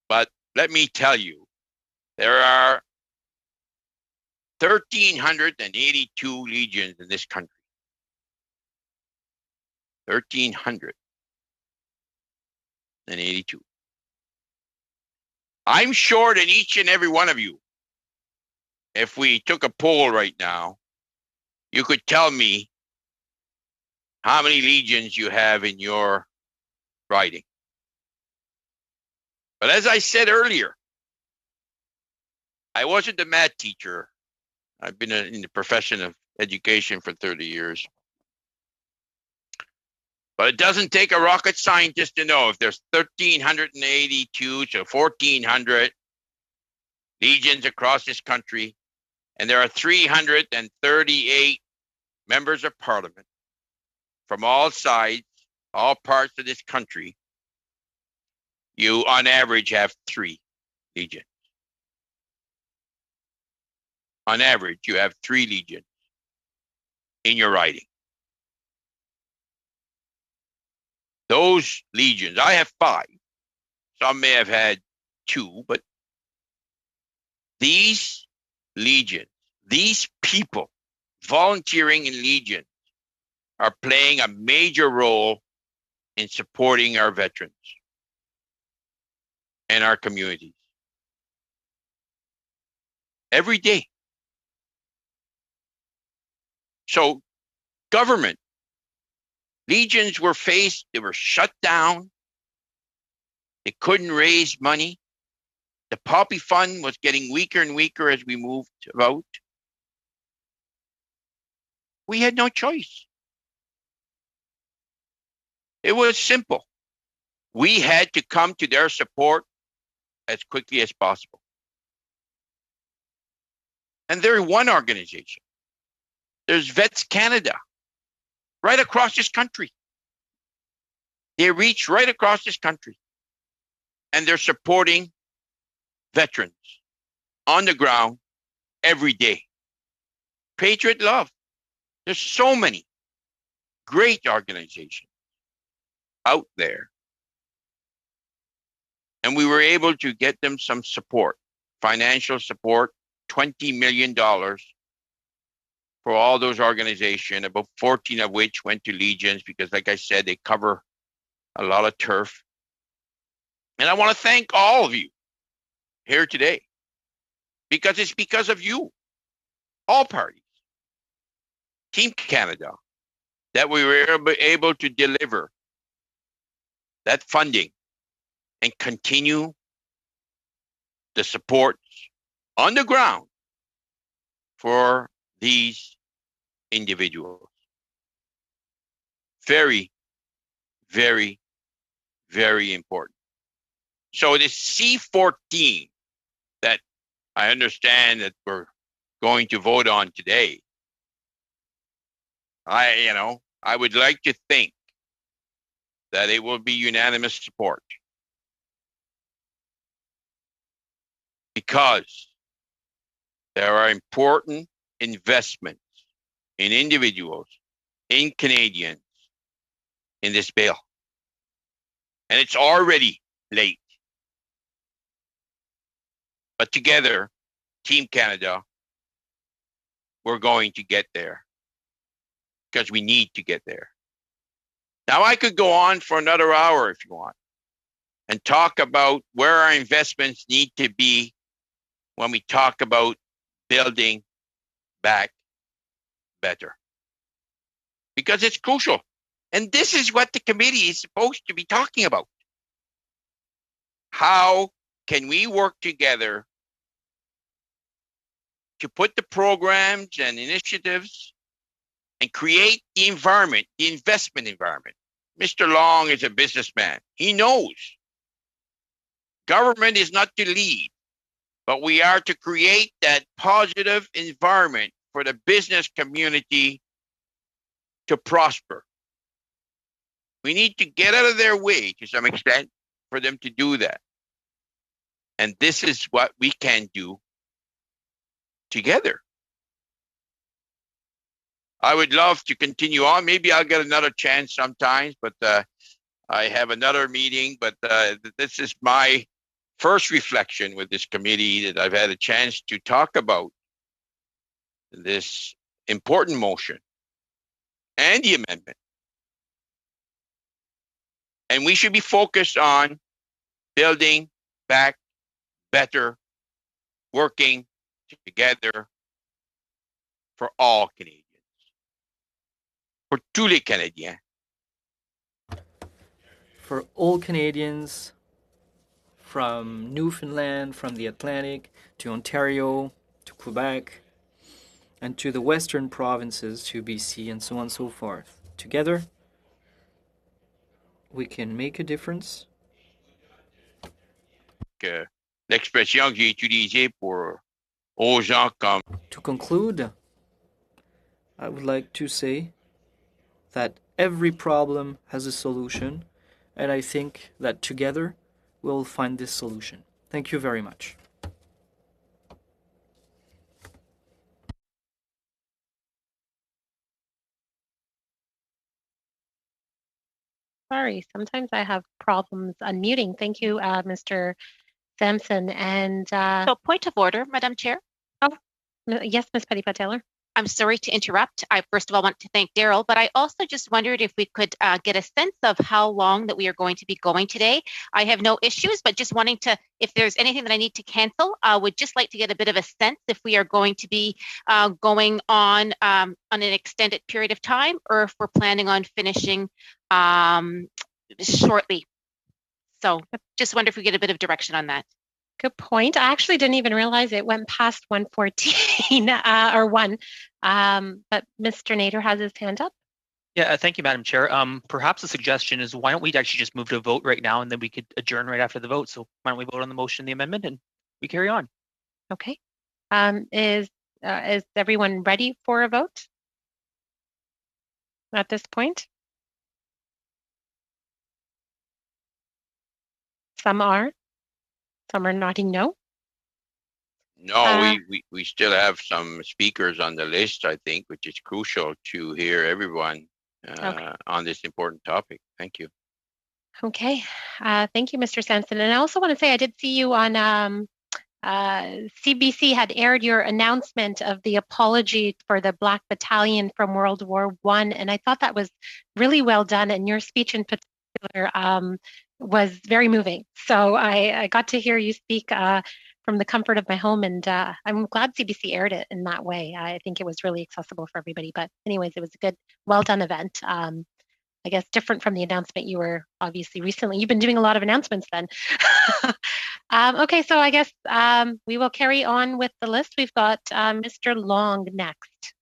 but let me tell you, there are 1,382 legions in this country. 1,382. I'm sure that each and every one of you, if we took a poll right now, you could tell me how many legions you have in your riding. But as I said earlier, I wasn't a math teacher. I've been in the profession of education for 30 years. But it doesn't take a rocket scientist to know if there's 1,382 to 1,400 legions across this country, and there are 338 members of parliament from all sides, all parts of this country, you on average have 3 legions. On average, you have 3 legions in your riding. Those legions, I have 5. Some may have had 2, but these legions, these people volunteering in legions are playing a major role in supporting our veterans and our communities every day. So government, legions were faced, they were shut down. They couldn't raise money. The Poppy Fund was getting weaker and weaker as we moved about. We had no choice. It was simple. We had to come to their support as quickly as possible. And they're one organization. There's Vets Canada, right across this country. They reach right across this country. And they're supporting veterans on the ground every day. Patriot Love. There's so many great organizations out there. And we were able to get them some support, financial support, $20 million for all those organizations, about 14 of which went to Legions because, like I said, they cover a lot of turf. And I want to thank all of you here today because it's because of you, all parties, Team Canada, that we were able to deliver that funding and continue the support on the ground for these individuals. Very, very, very important. So this C14 that I understand that we're going to vote on today, I would like to think that it will be unanimous support because there are important investments in individuals, in Canadians, in this bill. And it's already late. But together, Team Canada, we're going to get there because we need to get there. Now, I could go on for another hour if you want and talk about where our investments need to be when we talk about building back better. Because it's crucial. And this is what the committee is supposed to be talking about. How can we work together to put the programs and initiatives and create the environment, the investment environment? Mr. Long is a businessman. He knows government is not to lead, but we are to create that positive environment for the business community to prosper. We need to get out of their way to some extent for them to do that. And this is what we can do together. I would love to continue on. Maybe I'll get another chance sometimes, but I have another meeting. But this is my first reflection with this committee that I've had a chance to talk about this important motion and the amendment. And we should be focused on building back better, working together for all Canadians. For tous les Canadiens. For all Canadians, from Newfoundland, from the Atlantic, to Ontario, to Quebec, and to the western provinces, to BC, and so on and so forth. Together, we can make a difference. L'expression que j'ai utilisée pour aux gens comme... To conclude, I would like to say that every problem has a solution, and I think that together we'll find this solution. Thank you very much. Sorry, sometimes I have problems unmuting. Thank you, Mr. Sampson. And So point of order, Madam Chair. yes, Ms. Petty-Taylor. I'm sorry to interrupt. I first of all want to thank Daryl, but I also just wondered if we could get a sense of how long that we are going to be going today. I have no issues, but just wanting to, if there's anything that I need to cancel, I would just like to get a bit of a sense if we are going to be going on an extended period of time, or if we're planning on finishing shortly. So just wonder if we get a bit of direction on that. Good point. I actually didn't even realize it went past 1:14 or 1. But Mr. Nader has his hand up. Yeah, thank you, Madam Chair. Perhaps a suggestion is why don't we actually just move to a vote right now, and then we could adjourn right after the vote. So why don't we vote on the motion, the amendment, and we carry on. Okay. Is everyone ready for a vote at this point? Some are. Some are nodding no. No, we still have some speakers on the list, I think, which is crucial to hear everyone on this important topic. Thank you. Okay. Thank you, Mr. Sampson. And I also want to say I did see you on CBC had aired your announcement of the apology for the Black Battalion from World War I, and I thought that was really well done. And your speech in particular was very moving. So I got to hear you speak from the comfort of my home, and I'm glad CBC aired it in that way. I think it was really accessible for everybody. But anyways, it was a good, well done event. I guess different from the announcement you were obviously recently. You've been doing a lot of announcements then. Okay, so I guess we will carry on with the list. We've got Mr. Long next.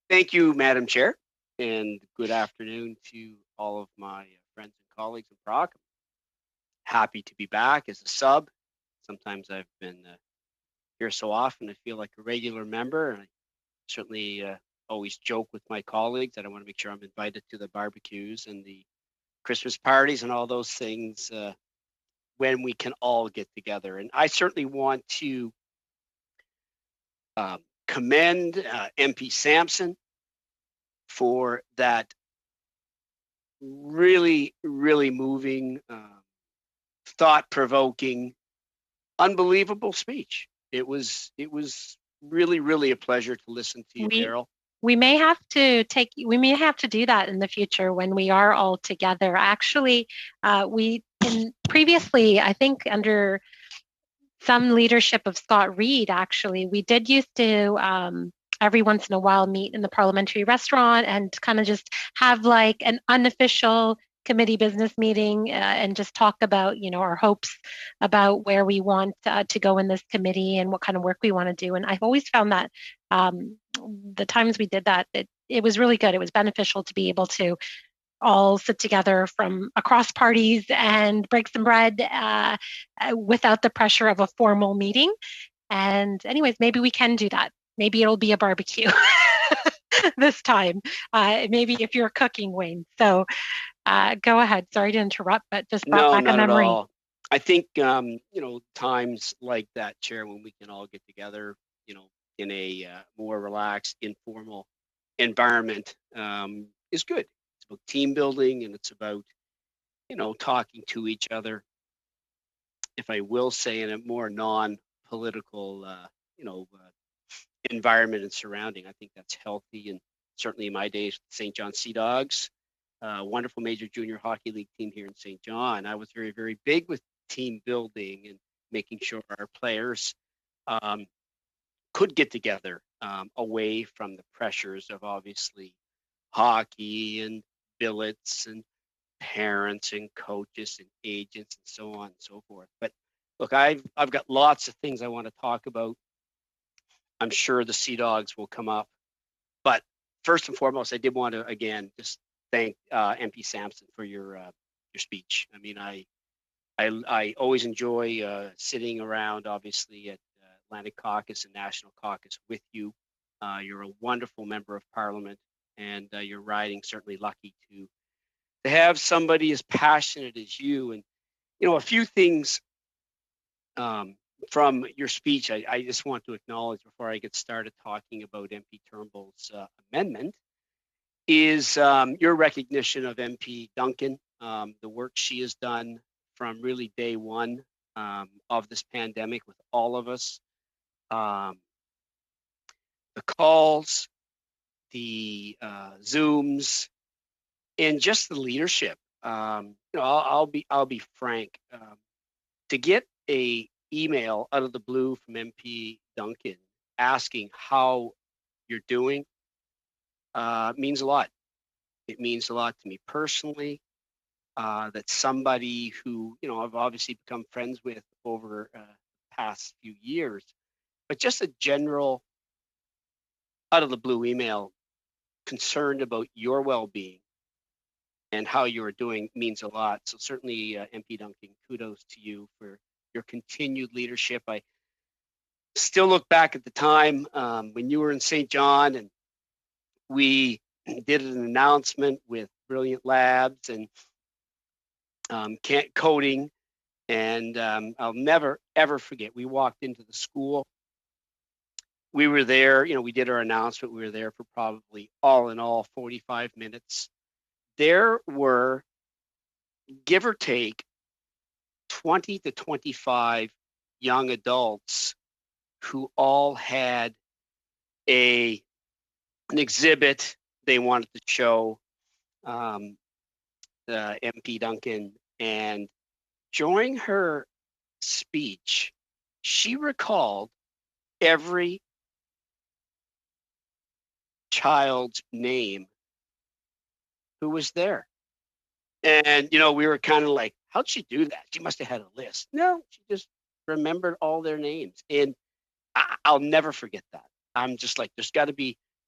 Thank you, Madam Chair, and good afternoon to all of my friends and colleagues in PROC. Happy to be back as a sub. Sometimes I've been here so often I feel like a regular member. And I certainly always joke with my colleagues that I want to make sure I'm invited to the barbecues and the Christmas parties and all those things when we can all get together. And I certainly want to commend MP Sampson for that really, really moving, thought-provoking, unbelievable speech. It was really, really a pleasure to listen to you, Daryl. We may have to do that in the future when we are all together. Actually, previously, I think under some leadership of Scott Reed, actually, we did used to every once in a while meet in the parliamentary restaurant and kind of just have like an unofficial committee business meeting and just talk about, our hopes about where we want to go in this committee and what kind of work we want to do. And I've always found that the times we did that, it was really good. It was beneficial to be able to all sit together from across parties and break some bread without the pressure of a formal meeting. And anyways, maybe we can do that. Maybe it'll be a barbecue this time. Maybe if you're cooking, Wayne. So go ahead. Sorry to interrupt, but just brought back a memory. At all. I think times like that, Chair, when we can all get together, in a more relaxed, informal environment, is good. It's about team building and it's about talking to each other. If I will say, in a more non-political, environment and surrounding, I think that's healthy. And certainly in my days, St. John Sea Dogs, wonderful major junior hockey league team here in St. John, I was very, very big with team building and making sure our players could get together away from the pressures of obviously hockey and billets and parents and coaches and agents and so on and so forth. But look, I've got lots of things I want to talk about. I'm sure the Sea Dogs will come up. But first and foremost, I did want to, again, just thank MP Sampson for your speech. I mean, I always enjoy sitting around, obviously, at Atlantic Caucus and National Caucus with you. You're a wonderful member of Parliament, and you're riding certainly lucky to have somebody as passionate as you. And, a few things from your speech, I just want to acknowledge before I get started talking about MP Turnbull's amendment, is your recognition of MP Duncan, the work she has done from really day one of this pandemic with all of us. The calls, the Zooms, and just the leadership. I'll be frank. To get a email out of the blue from MP Duncan asking how you're doing means a lot. It means a lot to me personally. That somebody who I've obviously become friends with over the past few years, but just a general out of the blue email concerned about your well-being and how you're doing means a lot. So certainly, MP Duncan, kudos to you for your continued leadership. I still look back at the time when you were in St. John and we did an announcement with Brilliant Labs and coding. And I'll never, ever forget, we walked into the school. We were there, we did our announcement. We were there for probably all in all 45 minutes. There were, give or take, 20 to 25 young adults who all had an exhibit they wanted to show MP Duncan. And during her speech, she recalled every child's name who was there. And, we were kind of like, how'd she do that? She must have had a list. No, she just remembered all their names. And I'll never forget that. I'm just like,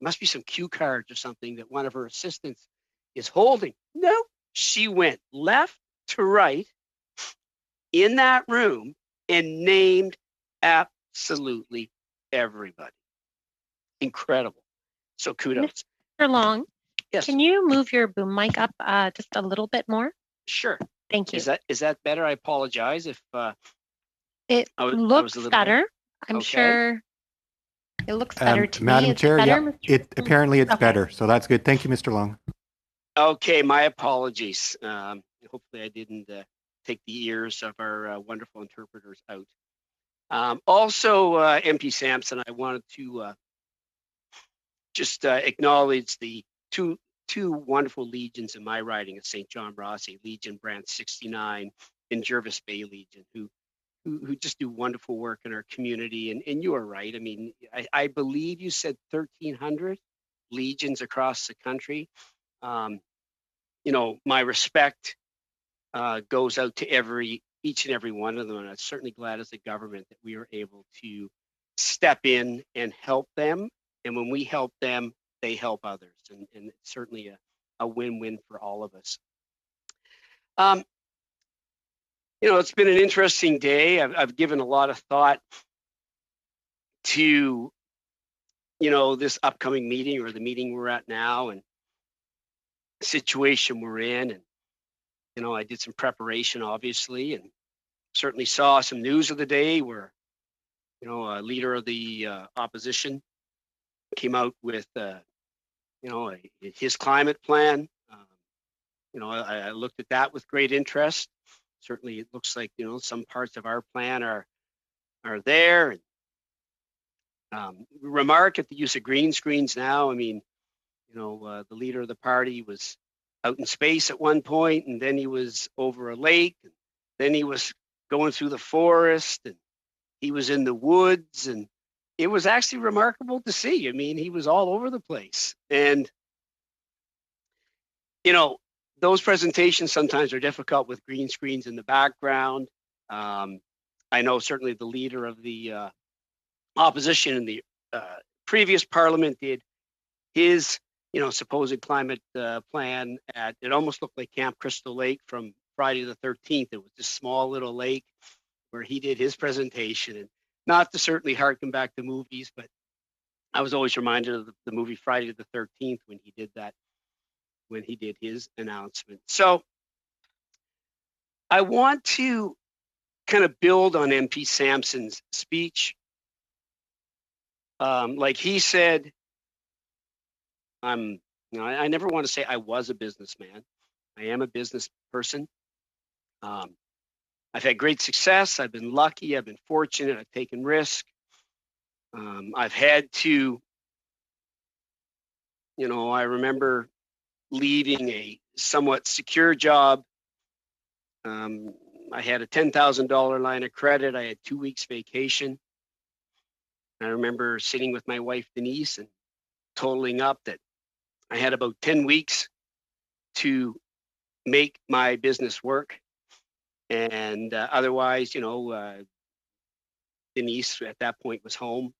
must be some cue cards or something that one of her assistants is holding. No, she went left to right in that room and named absolutely everybody. Incredible. So kudos. Mr. Long, Yes. can you move your boom mic up just a little bit more? Sure. Thank you. Is that better? I apologize if it looks better. I'm okay. sure it looks better to Madam me. Chair, better, apparently it's okay. better. So that's good. Thank you, Mr. Long. Okay, my apologies. Hopefully I didn't take the ears of our wonderful interpreters out. Also, MP Sampson, I wanted to just acknowledge the two wonderful legions in my riding of St. John Rossi, Legion Branch 69 and Jervis Bay Legion, who just do wonderful work in our community. And you are right. I mean, I believe you said 1,300 legions across the country. My respect goes out to each and every one of them. And I'm certainly glad as a government that we are able to step in and help them. And when we help them, they help others. And it's certainly a win-win for all of us. It's been an interesting day. I've given a lot of thought to, this upcoming meeting or the meeting we're at now and the situation we're in. And, I did some preparation, obviously, and certainly saw some news of the day where, a leader of the opposition came out with, his climate plan. I looked at that with great interest. Certainly, it looks like, some parts of our plan are there. Remark at the use of green screens now. I mean, the leader of the party was out in space at one point, and then he was over a lake, and then he was going through the forest, and he was in the woods, and it was actually remarkable to see. I mean, he was all over the place. And, those presentations sometimes are difficult with green screens in the background. I know certainly the leader of the opposition in the previous parliament did his, supposed climate plan at, it almost looked like Camp Crystal Lake from Friday the 13th. It was this small little lake where he did his presentation, and not to certainly harken back to movies, but I was always reminded of the movie Friday the 13th when he did that, when he did his announcement. So I want to kind of build on MP Sampson's speech. Like he said, I never want to say I was a businessman. I am a business person. I've had great success. I've been lucky. I've been fortunate. I've taken risk. I've had to, I remember leaving a somewhat secure job. I had a $10,000 line of credit. I had 2 weeks vacation. I remember sitting with my wife, Denise, and totaling up that I had about 10 weeks to make my business work. And otherwise, Denise at that point was home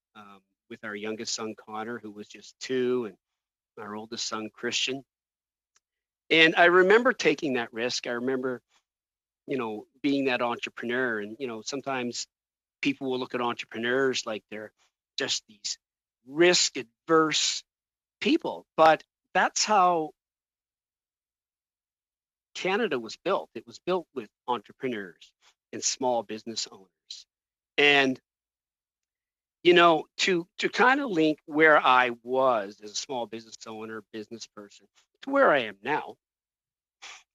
with our youngest son, Connor, who was just 2, and our oldest son, Christian. And I remember taking that risk. I remember, being that entrepreneur. And, sometimes people will look at entrepreneurs like they're just these risk adverse people. But that's how Canada was built. It was built with entrepreneurs and small business owners. And, to kind of link where I was as a small business owner, business person, to where I am now.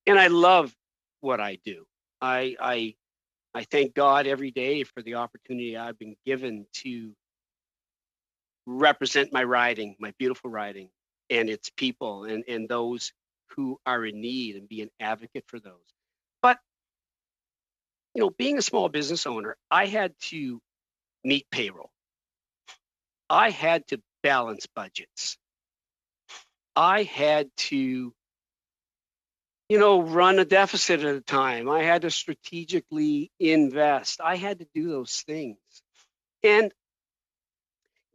And I love what I do. I I thank God every day for the opportunity I've been given to represent my riding, my beautiful riding, and its people and those who are in need, and be an advocate for those. But, being a small business owner, I had to meet payroll. I had to balance budgets. I had to, run a deficit at a time. I had to strategically invest. I had to do those things. And,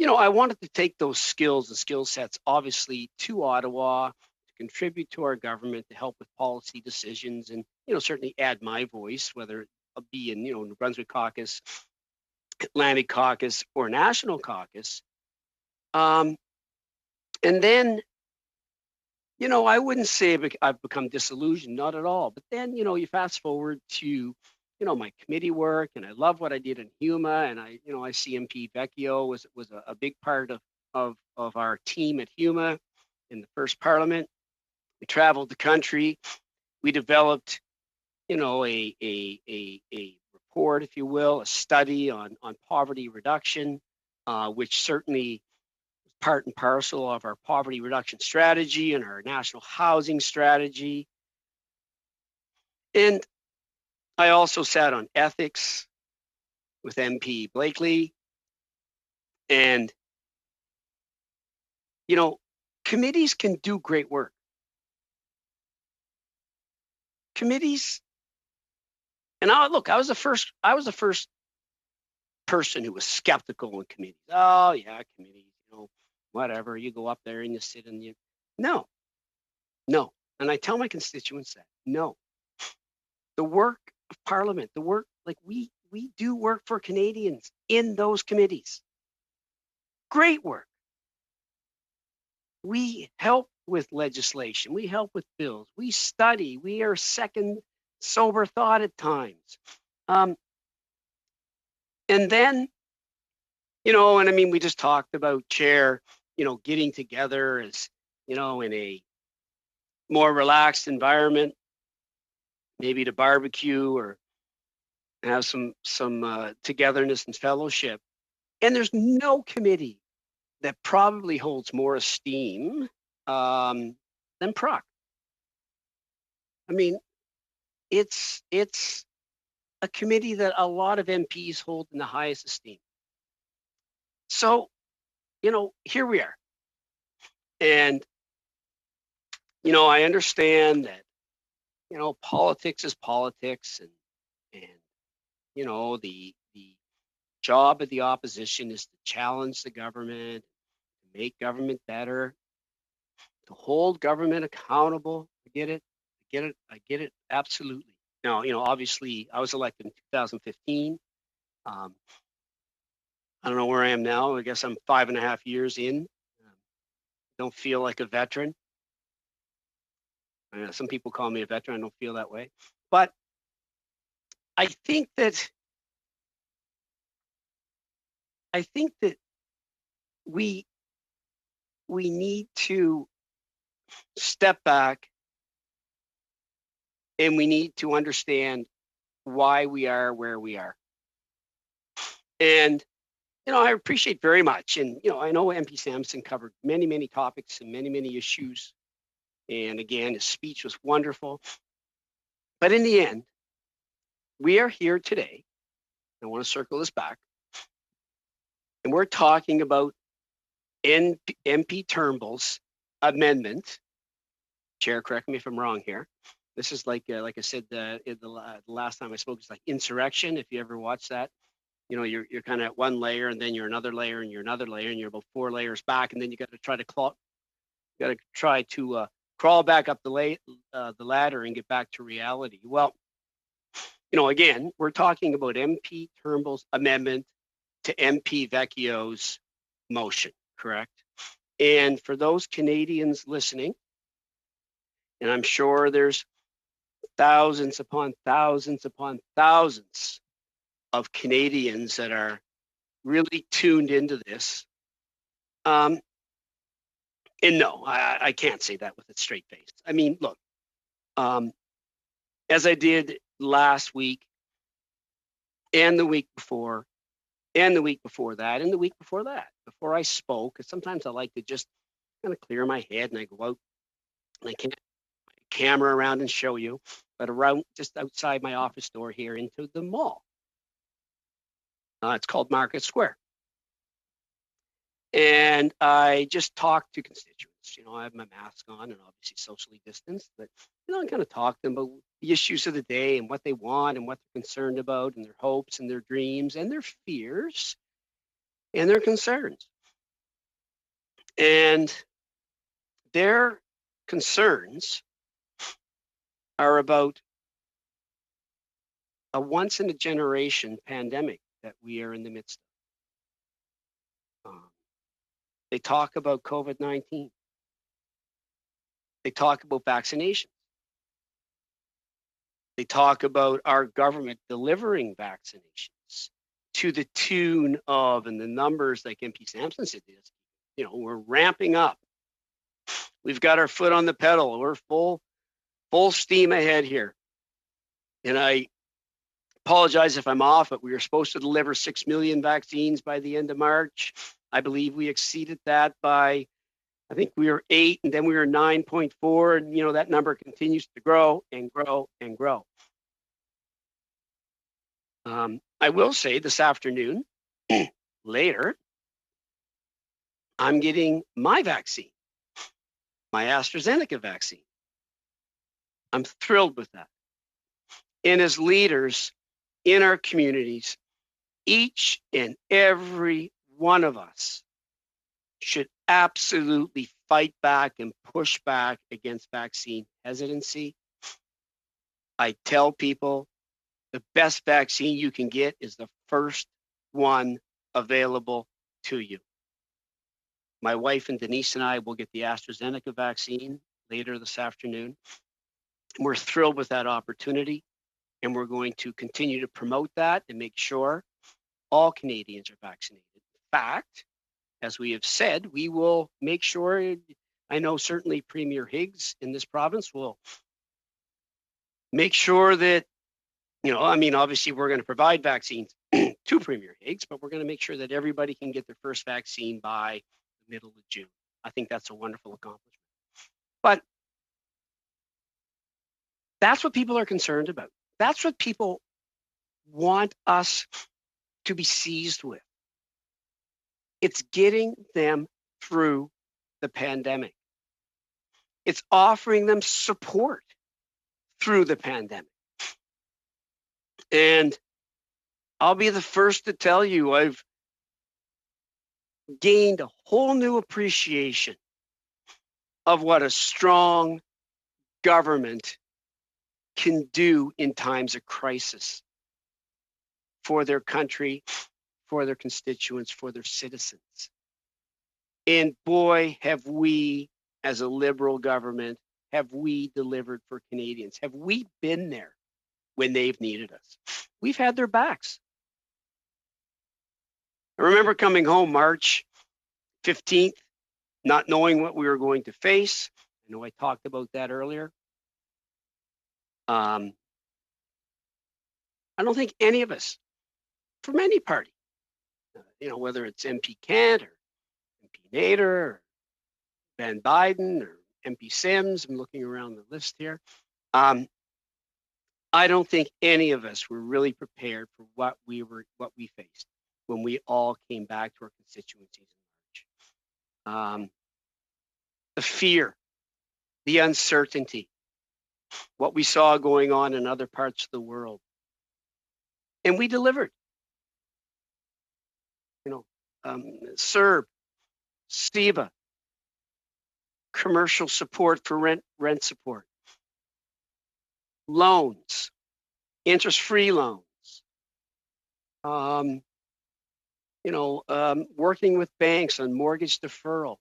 I wanted to take those skills and skill sets, obviously, to Ottawa, to contribute to our government, to help with policy decisions, and, certainly add my voice, whether it be in, New Brunswick Caucus, Atlantic Caucus, or National Caucus. And then, I wouldn't say I've become disillusioned, not at all. But then, you fast forward to, my committee work, and I love what I did in HUMA, and I see MP Vecchio was a big part of our team at HUMA in the first Parliament. We traveled the country. We developed, a report, if you will, a study on poverty reduction, which certainly part and parcel of our poverty reduction strategy and our national housing strategy. And I also sat on ethics with MP Blakely. And, committees can do great work. Committees, and I was the first person who was skeptical in committees. Oh yeah, committees, whatever. You go up there and you sit and no. And I tell my constituents that no. The work of Parliament, the work, like we do work for Canadians in those committees. Great work. We help with legislation. We help with bills. We study. We are second sober thought at times. And then, and I mean, we just talked about Chair, getting together as, in a more relaxed environment, maybe to barbecue or have some togetherness and fellowship. And there's no committee that probably holds more esteem than PROC. I mean, it's a committee that a lot of MPs hold in the highest esteem. So, here we are. And, I understand that, politics is politics, and the job of the opposition is to challenge the government, to make government better, to hold government accountable. I get it, absolutely. Now, obviously, I was elected in 2015. I don't know where I am now. I guess I'm 5.5 years in. Don't feel like a veteran. Some people call me a veteran. I don't feel that way. But I think that we need to step back, and we need to understand why we are where we are. And, I appreciate very much. And, I know MP Sampson covered many, many topics and many, many issues. And again, his speech was wonderful. But in the end, we are here today. I want to circle this back. And we're talking about MP Turnbull's amendment. Chair, correct me if I'm wrong here. This is like I said, the last time I spoke, it's like insurrection. If you ever watch that, you're kind of at one layer, and then you're another layer, and you're another layer, and you're about 4 layers back, and then you got to try to crawl back up the ladder and get back to reality. Well, again, we're talking about MP Turnbull's amendment to MP Vecchio's motion, correct? And for those Canadians listening, and I'm sure there's thousands upon thousands upon thousands of Canadians that are really tuned into this. And no, I can't say that with a straight face. I mean, look, as I did last week, and the week before, and the week before that, and the week before that. Before I spoke, because sometimes I like to just kind of clear my head, and I go out and I can't camera around and show you, but around just outside my office door here into the mall. It's called Market Square. And I just talk to constituents. I have my mask on and obviously socially distanced, but I kind of talk to them about the issues of the day and what they want and what they're concerned about and their hopes and their dreams and their fears and their concerns. And their concerns are about a once in a generation pandemic that we are in the midst of. They talk about COVID-19. They talk about vaccinations. They talk about our government delivering vaccinations to the tune of, and the numbers like MP Sampson said this, we're ramping up. We've got our foot on the pedal. We're full steam ahead here. And I apologize if I'm off, but we were supposed to deliver 6 million vaccines by the end of March. I believe we exceeded that by, I think we were 8, and then we were 9.4, and that number continues to grow and grow and grow. I will say this afternoon, later, I'm getting my vaccine, my AstraZeneca vaccine. I'm thrilled with that. And as leaders in our communities, each and every one of us should absolutely fight back and push back against vaccine hesitancy. I tell people the best vaccine you can get is the first one available to you. My wife and Denise and I will get the AstraZeneca vaccine later this afternoon. We're thrilled with that opportunity, and we're going to continue to promote that and make sure all Canadians are vaccinated. In fact, as we have said, we will make sure, I know certainly Premier Higgs in this province will make sure that, obviously we're going to provide vaccines to Premier Higgs, but we're going to make sure that everybody can get their first vaccine by the middle of June. I think that's a wonderful accomplishment. But that's what people are concerned about. That's what people want us to be seized with. It's getting them through the pandemic. It's offering them support through the pandemic. And I'll be the first to tell you, I've gained a whole new appreciation of what a strong government can do in times of crisis for their country, for their constituents, for their citizens. And boy, have we, as a Liberal government, have we delivered for Canadians? Have we been there when they've needed us? We've had their backs. I remember coming home March 15th, not knowing what we were going to face. I know I talked about that earlier. I don't think any of us, from any party, whether it's MP Kent or MP Nader or Van Biden or MP Sims, I'm looking around the list here. I don't think any of us were really prepared for what we faced when we all came back to our constituencies in March. The fear, the uncertainty, what we saw going on in other parts of the world. And we delivered. CERB, STIVA, commercial support for rent support, loans, interest-free loans, working with banks on mortgage deferral.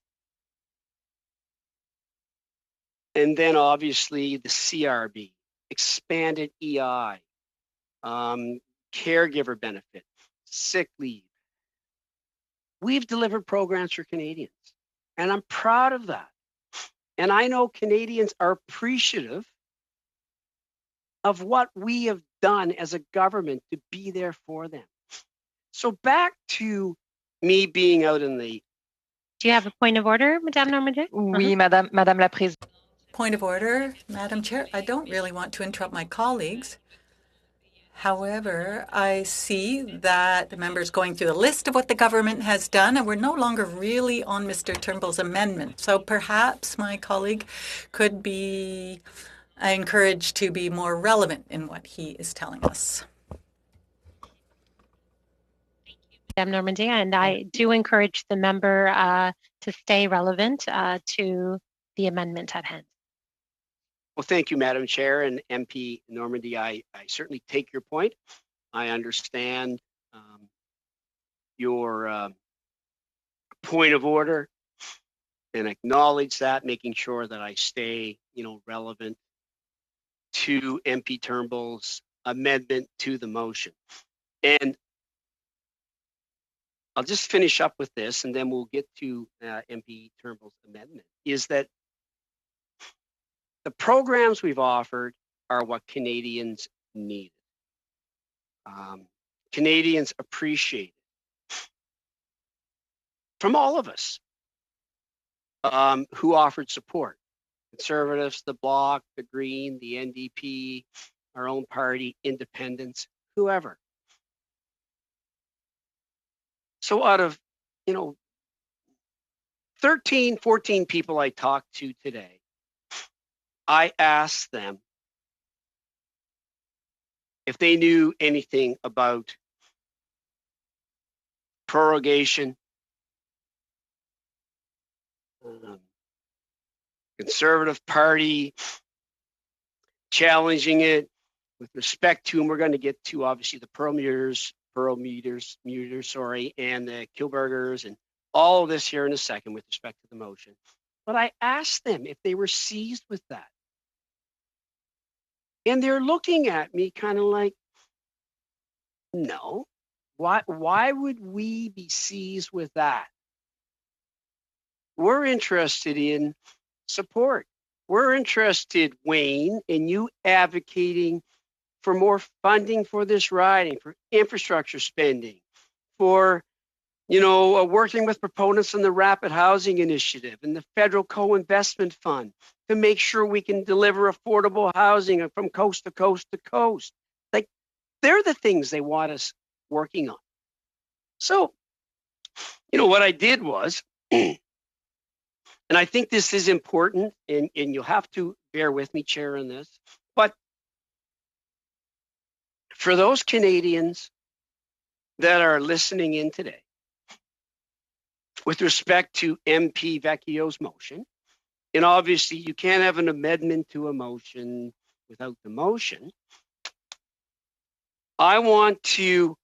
And then obviously the CRB, expanded EI, caregiver benefit, sick leave. We've delivered programs for Canadians, and I'm proud of that. And I know Canadians are appreciative of what we have done as a government to be there for them. So back to me being out in the... Do you have a point of order, Madame Normandy? Oui, Madame la Présidente. Point of order, Madam Chair. I don't really want to interrupt my colleagues. However, I see that the members going through the list of what the government has done, and we're no longer really on Mr. Turnbull's amendment. So perhaps my colleague could be encouraged to be more relevant in what he is telling us. Madame Normandy, and I do encourage the member to stay relevant to the amendment at hand. Well, thank you, Madam Chair and MP Normandy. I certainly take your point. I understand your point of order and acknowledge that, making sure that I stay, relevant to MP Turnbull's amendment to the motion. And I'll just finish up with this, and then we'll get to MP Turnbull's amendment, is that the programs we've offered are what Canadians need. Canadians appreciate it. From all of us who offered support. Conservatives, the Bloc, the Green, the NDP, our own party, independents, whoever. So out of, 13, 14 people I talked to today, I asked them if they knew anything about prorogation, Conservative Party challenging it with respect to, and we're going to get to obviously the Pearl Meters, and the Kilburgers and all of this here in a second with respect to the motion. But I asked them if they were seized with that. And they're looking at me kind of like, no, why would we be seized with that? We're interested in support. We're interested, Wayne, in you advocating for more funding for this riding, for infrastructure spending, for, working with proponents on the Rapid Housing Initiative and the Federal Co-Investment Fund to make sure we can deliver affordable housing from coast to coast to coast. Like, they're the things they want us working on. So, what I did was, and I think this is important, and you'll have to bear with me, Chair, on this, but for those Canadians that are listening in today, with respect to MP Vecchio's motion, and obviously you can't have an amendment to a motion without the motion, I want to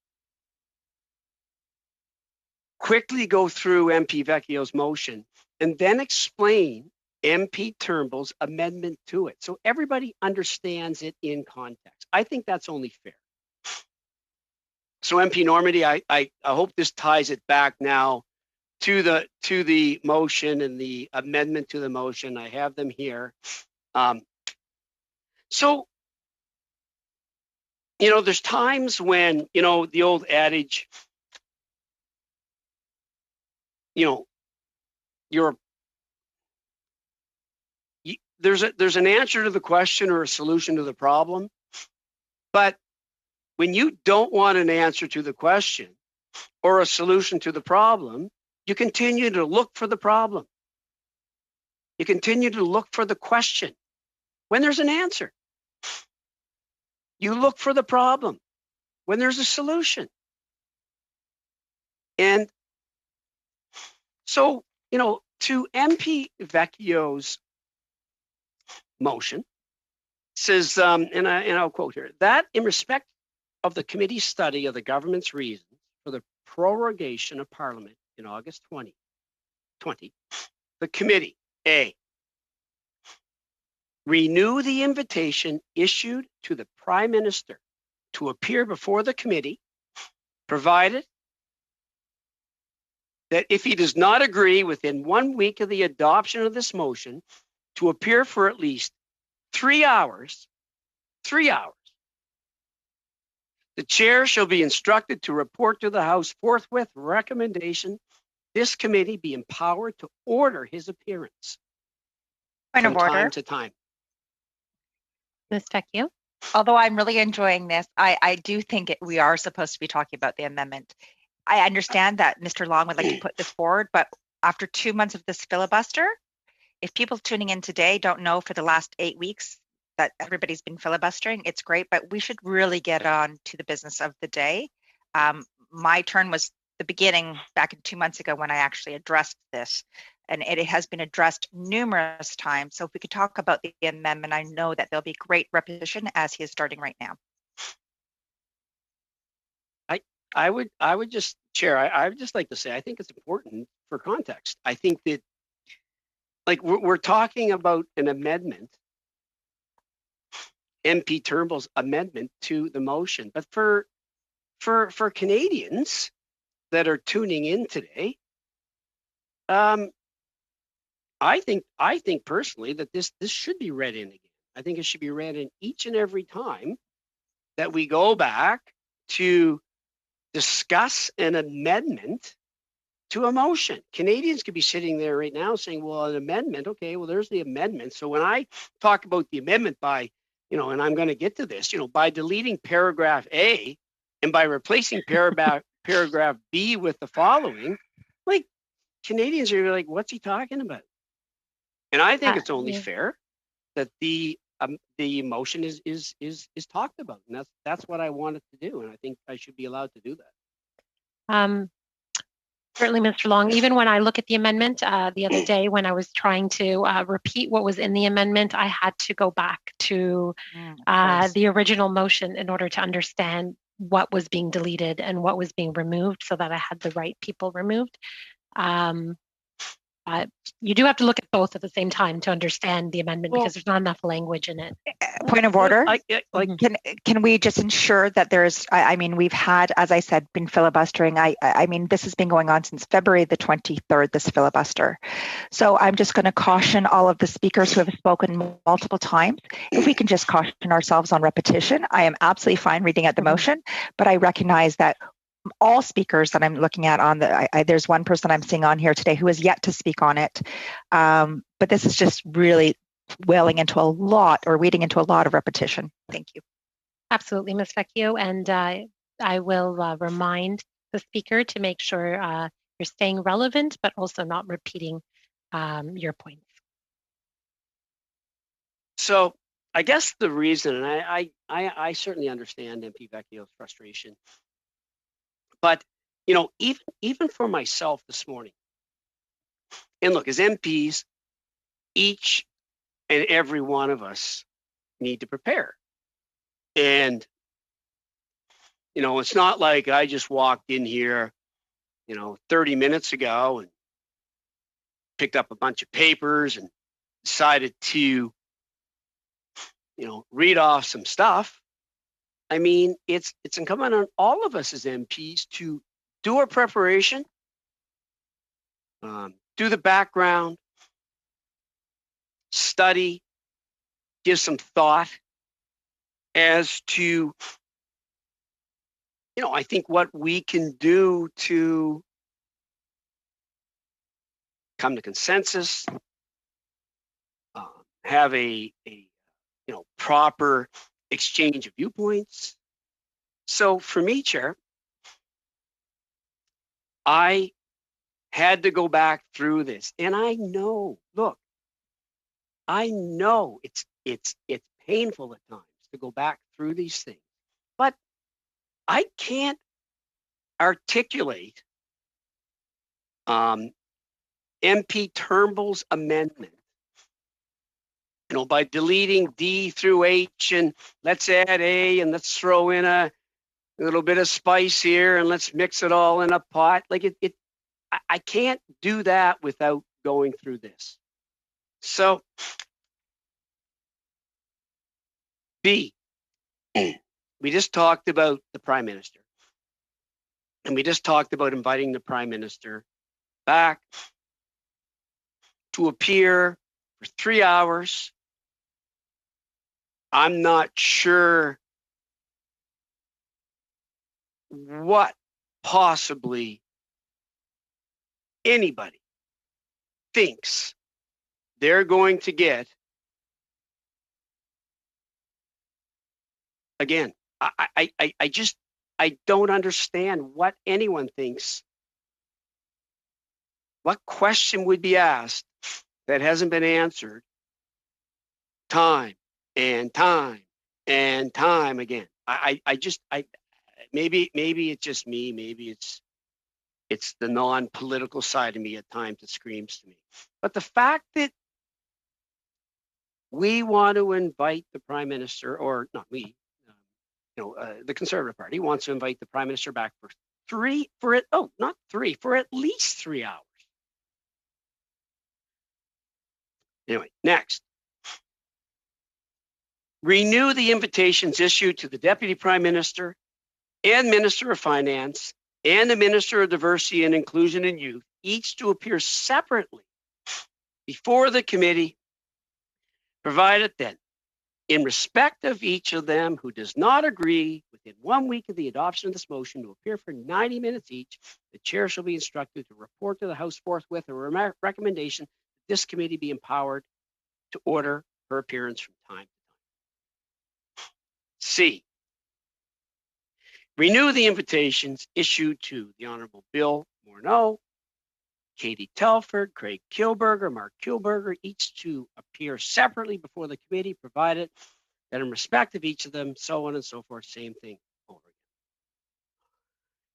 quickly go through MP Vecchio's motion and then explain MP Turnbull's amendment to it so everybody understands it in context. I think that's only fair. So MP Normandy, I hope this ties it back now to the motion and the amendment to the motion. I have them here. So, there's times when, the old adage, there's an answer to the question or a solution to the problem, but when you don't want an answer to the question or a solution to the problem, you continue to look for the problem. You continue to look for the question when there's an answer. You look for the problem when there's a solution. And so, to MP Vecchio's motion says, and I'll quote here, that in respect of the committee's study of the government's reasons for the prorogation of Parliament in August 2020, the committee, A, renew the invitation issued to the Prime Minister to appear before the committee, provided that if he does not agree within 1 week of the adoption of this motion, to appear for at least 3 hours The chair shall be instructed to report to the House forthwith recommendation. This committee be empowered to order his appearance Point from of order. time to time. Ms. Vecchio? Although I'm really enjoying this, I do think we are supposed to be talking about the amendment. I understand that Mr. Long would like to put this forward, but after 2 months of this filibuster, if people tuning in today don't know for the last 8 weeks that everybody's been filibustering, it's great, but we should really get on to the business of the day. My turn was the beginning back in 2 months ago when I actually addressed this, and it has been addressed numerous times. So if we could talk about the amendment, I know that there'll be great repetition as he is starting right now. I would just, Chair, I would just like to say, I think it's important for context. I think that, like, we're talking about an amendment, MP Turnbull's amendment to the motion, but for Canadians that are tuning in today, I think personally that this should be read in again. I think it should be read in each and every time that we go back to discuss an amendment to a motion. Canadians could be sitting there right now saying, well, an amendment, okay, well, there's the amendment. So when I talk about the amendment by, and I'm going to get to this, by deleting paragraph A and by replacing paragraph B with the following, like, Canadians are like, what's he talking about? And I think it's only fair that the motion is talked about, and that's what I wanted to do, and I think I should be allowed to do that. Certainly, Mr. Long. Even when I look at the amendment the other day, when I was trying to repeat what was in the amendment, I had to go back to the original motion in order to understand what was being deleted and what was being removed, so that I had the right people removed. You do have to look at both at the same time to understand the amendment, because there's not enough language in it. Point of order. Can we just ensure that there's, I mean, we've had, as I said, been filibustering. I mean, this has been going on since February the 23rd, this filibuster. So I'm just going to caution all of the speakers who have spoken multiple times. If we can just caution ourselves on repetition, I am absolutely fine reading out the motion, but I recognize that all speakers that I'm looking at on there's one person I'm seeing on here today who has yet to speak on it. But this is just really wading into a lot of repetition. Thank you. Absolutely, Ms. Vecchio. And I will remind the speaker to make sure you're staying relevant, but also not repeating your points. So I guess the reason, and I certainly understand MP Vecchio's frustration, but even for myself this morning, and look, as MPs, each and every one of us need to prepare. And it's not like I just walked in here 30 minutes ago and picked up a bunch of papers and decided to read off some stuff. I mean, it's incumbent on all of us as MPs to do our preparation, do the background, study, give some thought as to, I think what we can do to come to consensus, have a proper exchange of viewpoints. So for me, Chair, I had to go back through this, and I know it's painful at times to go back through these things, but I can't articulate MP Turnbull's amendment, by deleting D through H, and let's add A, and let's throw in a little bit of spice here, and let's mix it all in a pot. Like I can't do that without going through this. So B, we just talked about the Prime Minister, and we just talked about inviting the Prime Minister back to appear for 3 hours. I'm not sure what possibly anybody thinks they're going to get. Again, I don't understand what anyone thinks. What question would be asked that hasn't been answered time and time and time again? Maybe it's just me. Maybe it's the non-political side of me at times that screams to me. But the fact that we want to invite the Prime Minister, or not we, the Conservative Party wants to invite the Prime Minister back for at least 3 hours. Anyway, next. Renew the invitations issued to the Deputy Prime Minister and Minister of Finance and the Minister of Diversity and Inclusion and Youth, each to appear separately before the committee, provided that in respect of each of them who does not agree within 1 week of the adoption of this motion to appear for 90 minutes each, the chair shall be instructed to report to the House forthwith a recommendation that this committee be empowered to order her appearance from time to time. C. Renew the invitations issued to the Honourable Bill Morneau, Katie Telford, Craig Kielburger, Mark Kielburger, each to appear separately before the committee, provided that in respect of each of them, so on and so forth, same thing over again.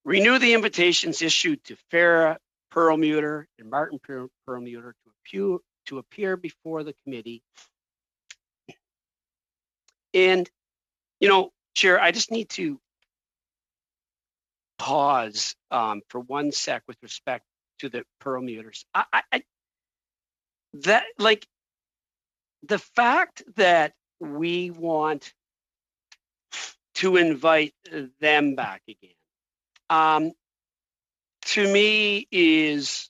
Renew the invitations issued to Farah Perlmutter and Martin Perlmutter to appear before the committee. And, Chair, I just need to pause for 1 sec with respect to the Perlmutters. The fact that we want to invite them back again, to me is,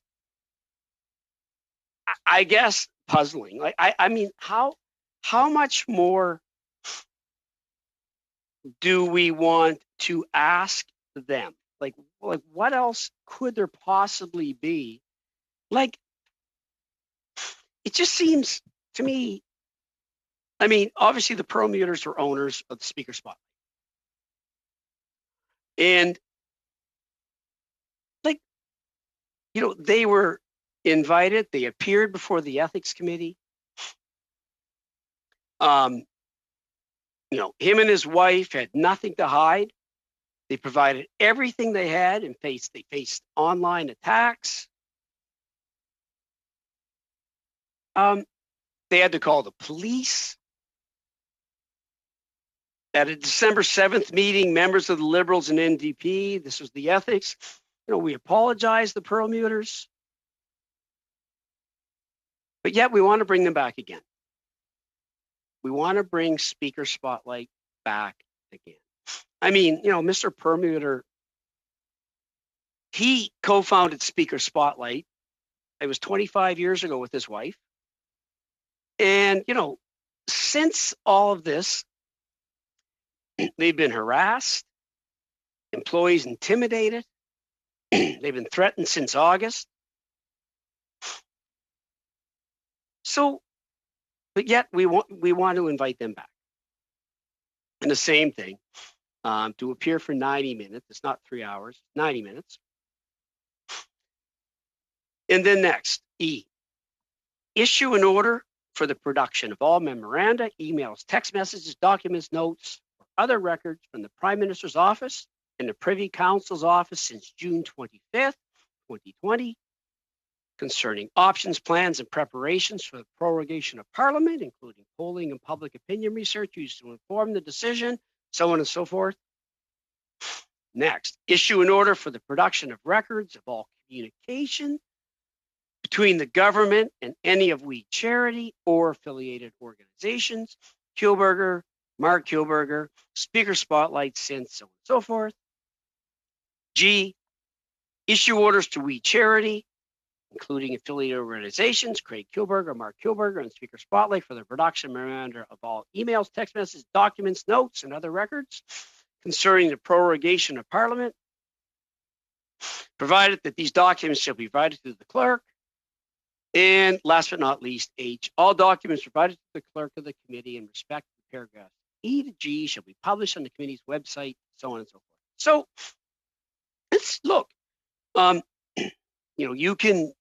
I guess, puzzling. How much more do we want to ask them? Like what else could there possibly be? It just seems to me, obviously the Perlmutters are owners of the Speaker Spotlight. And they were invited, they appeared before the Ethics Committee. Him and his wife had nothing to hide. They provided everything they had and they faced online attacks. They had to call the police. At a December 7th meeting, members of the Liberals and NDP, this was the ethics, we apologized, the Perlmutters, but yet we want to bring them back again. We want to bring Speaker Spotlight back again. Mr. Perlmutter, he co-founded Speaker Spotlight. It was 25 years ago with his wife. And, since all of this, they've been harassed, employees intimidated, they've been threatened since August. So, but yet we want to invite them back. And the same thing, to appear for 90 minutes. It's not 3 hours, 90 minutes. And then next, E, issue an order for the production of all memoranda, emails, text messages, documents, notes, or other records from the Prime Minister's office and the Privy Council's office since June 25th, 2020, concerning options, plans, and preparations for the prorogation of Parliament, including polling and public opinion research used to inform the decision, so on and so forth. Next, issue an order for the production of records of all communication between the government and any of We Charity or affiliated organizations, Kielburger, Mark Kielburger, Speaker Spotlight since, so on and so forth. G, issue orders to We Charity, including affiliated organizations, Craig Kielburger, Mark Kielburger, and Speaker Spotlight for the production memoranda of all emails, text messages, documents, notes, and other records concerning the prorogation of Parliament, provided that these documents shall be provided to the clerk. And last but not least, H, all documents provided to the clerk of the committee in respect to the paragraph E to G shall be published on the committee's website, so on and so forth. So let's look. You can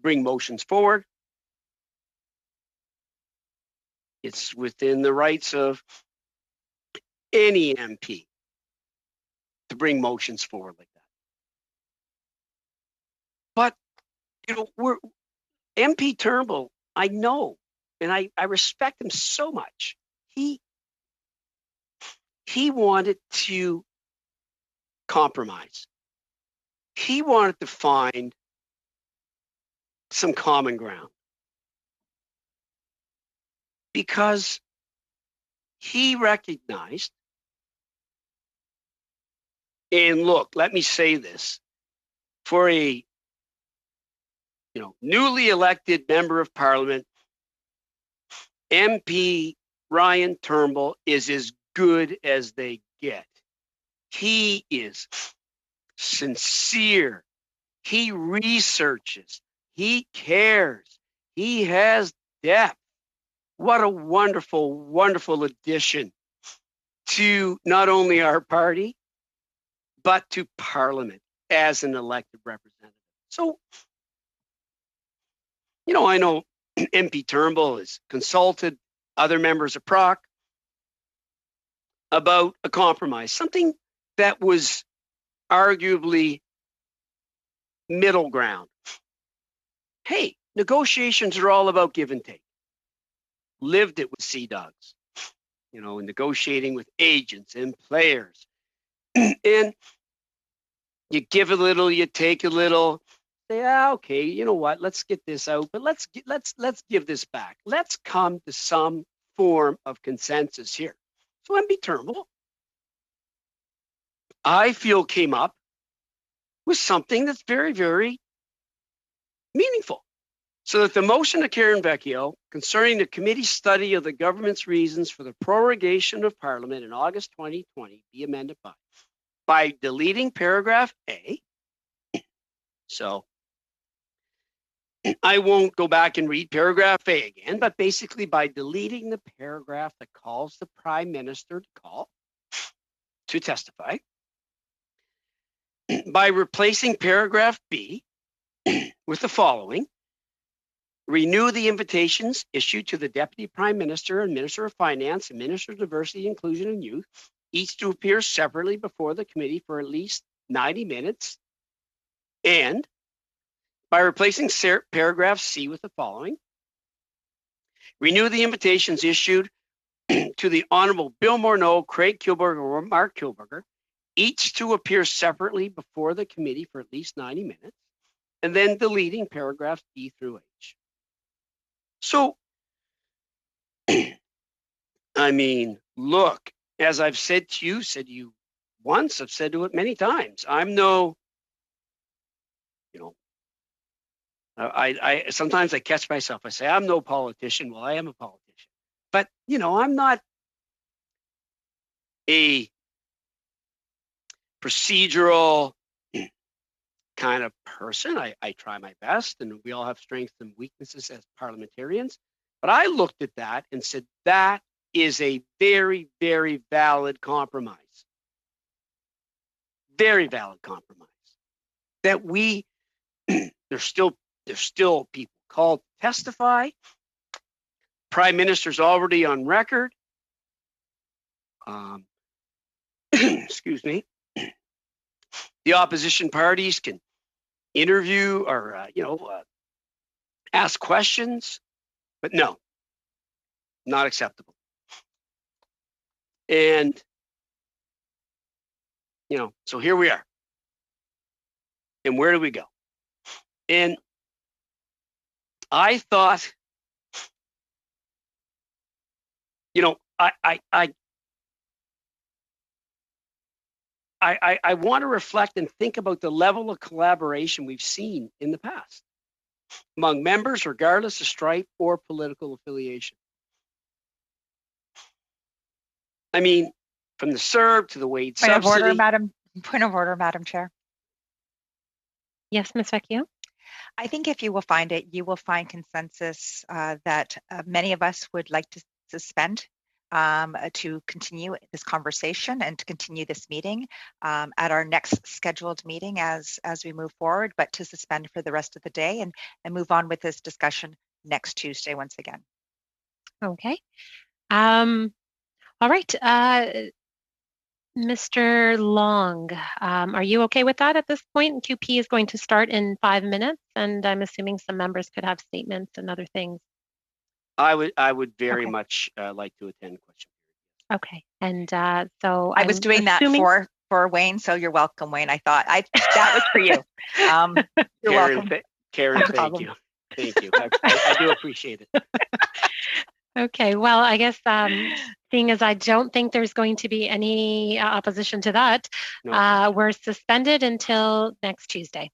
bring motions forward. It's within the rights of any MP to bring motions forward like that. But we're MP Turnbull, I know, and I respect him so much. He wanted to compromise. He wanted to find some common ground because he recognized, and look, let me say this, for a newly elected member of Parliament, MP Ryan Turnbull is as good as they get. He is sincere. He researches. He cares. He has depth. What a wonderful, wonderful addition to not only our party, but to Parliament as an elected representative. So, I know MP Turnbull has consulted other members of PROC about a compromise, something that was arguably middle ground. Hey, negotiations are all about give and take. Lived it with Sea Dogs, negotiating with agents and players. And you give a little, you take a little. Say, okay, you know what? Let's get this out, but let's give this back. Let's come to some form of consensus here. So MP Turnbull, I feel, came up with something that's very, very meaningful. So that the motion of Karen Vecchio concerning the committee's study of the government's reasons for the prorogation of Parliament in August 2020 be amended by deleting paragraph A. So I won't go back and read paragraph A again, but basically by deleting the paragraph that calls the Prime Minister to testify, by replacing paragraph B with the following: renew the invitations issued to the Deputy Prime Minister and Minister of Finance and Minister of Diversity, Inclusion and Youth, each to appear separately before the committee for at least 90 minutes, and by replacing paragraph C with the following: renew the invitations issued to the Honourable Bill Morneau, Craig Kilberger, or Mark Kilberger, each to appear separately before the committee for at least 90 minutes, and then deleting paragraphs D through H. So, I mean, look, as I've said to you once, I've said to it many times, I'm no, I sometimes I catch myself. I say, I'm no politician. Well, I am a politician. But, I'm not a procedural kind of person. I try my best, and we all have strengths and weaknesses as parliamentarians. But I looked at that and said, that is a very, very valid compromise. Very valid compromise. That there's still people called to testify. Prime Minister's already on record. Excuse me. The opposition parties can interview or ask questions, but no, not acceptable. And so here we are. And where do we go? And I thought, I want to reflect and think about the level of collaboration we've seen in the past among members, regardless of stripe or political affiliation. I mean, from the CERB to the wage Point subsidy. Point of order, Madam Chair. Yes, Ms. Vecchio? I think if you will find it, you will find consensus that many of us would like to suspend to continue this conversation and to continue this meeting at our next scheduled meeting as we move forward, but to suspend for the rest of the day and move on with this discussion next Tuesday once again. Okay. All right. Mr. Long, are you okay with that at this point? QP is going to start in 5 minutes, and I'm assuming some members could have statements and other things. I would very much like to attend question period. Okay, and so I was doing that for Wayne, so you're welcome, Wayne. I thought that was for you. You're welcome. Karen, thank you. Thank you. I do appreciate it. Okay, well, I guess seeing as I don't think there's going to be any opposition to that, No. we're suspended until next Tuesday.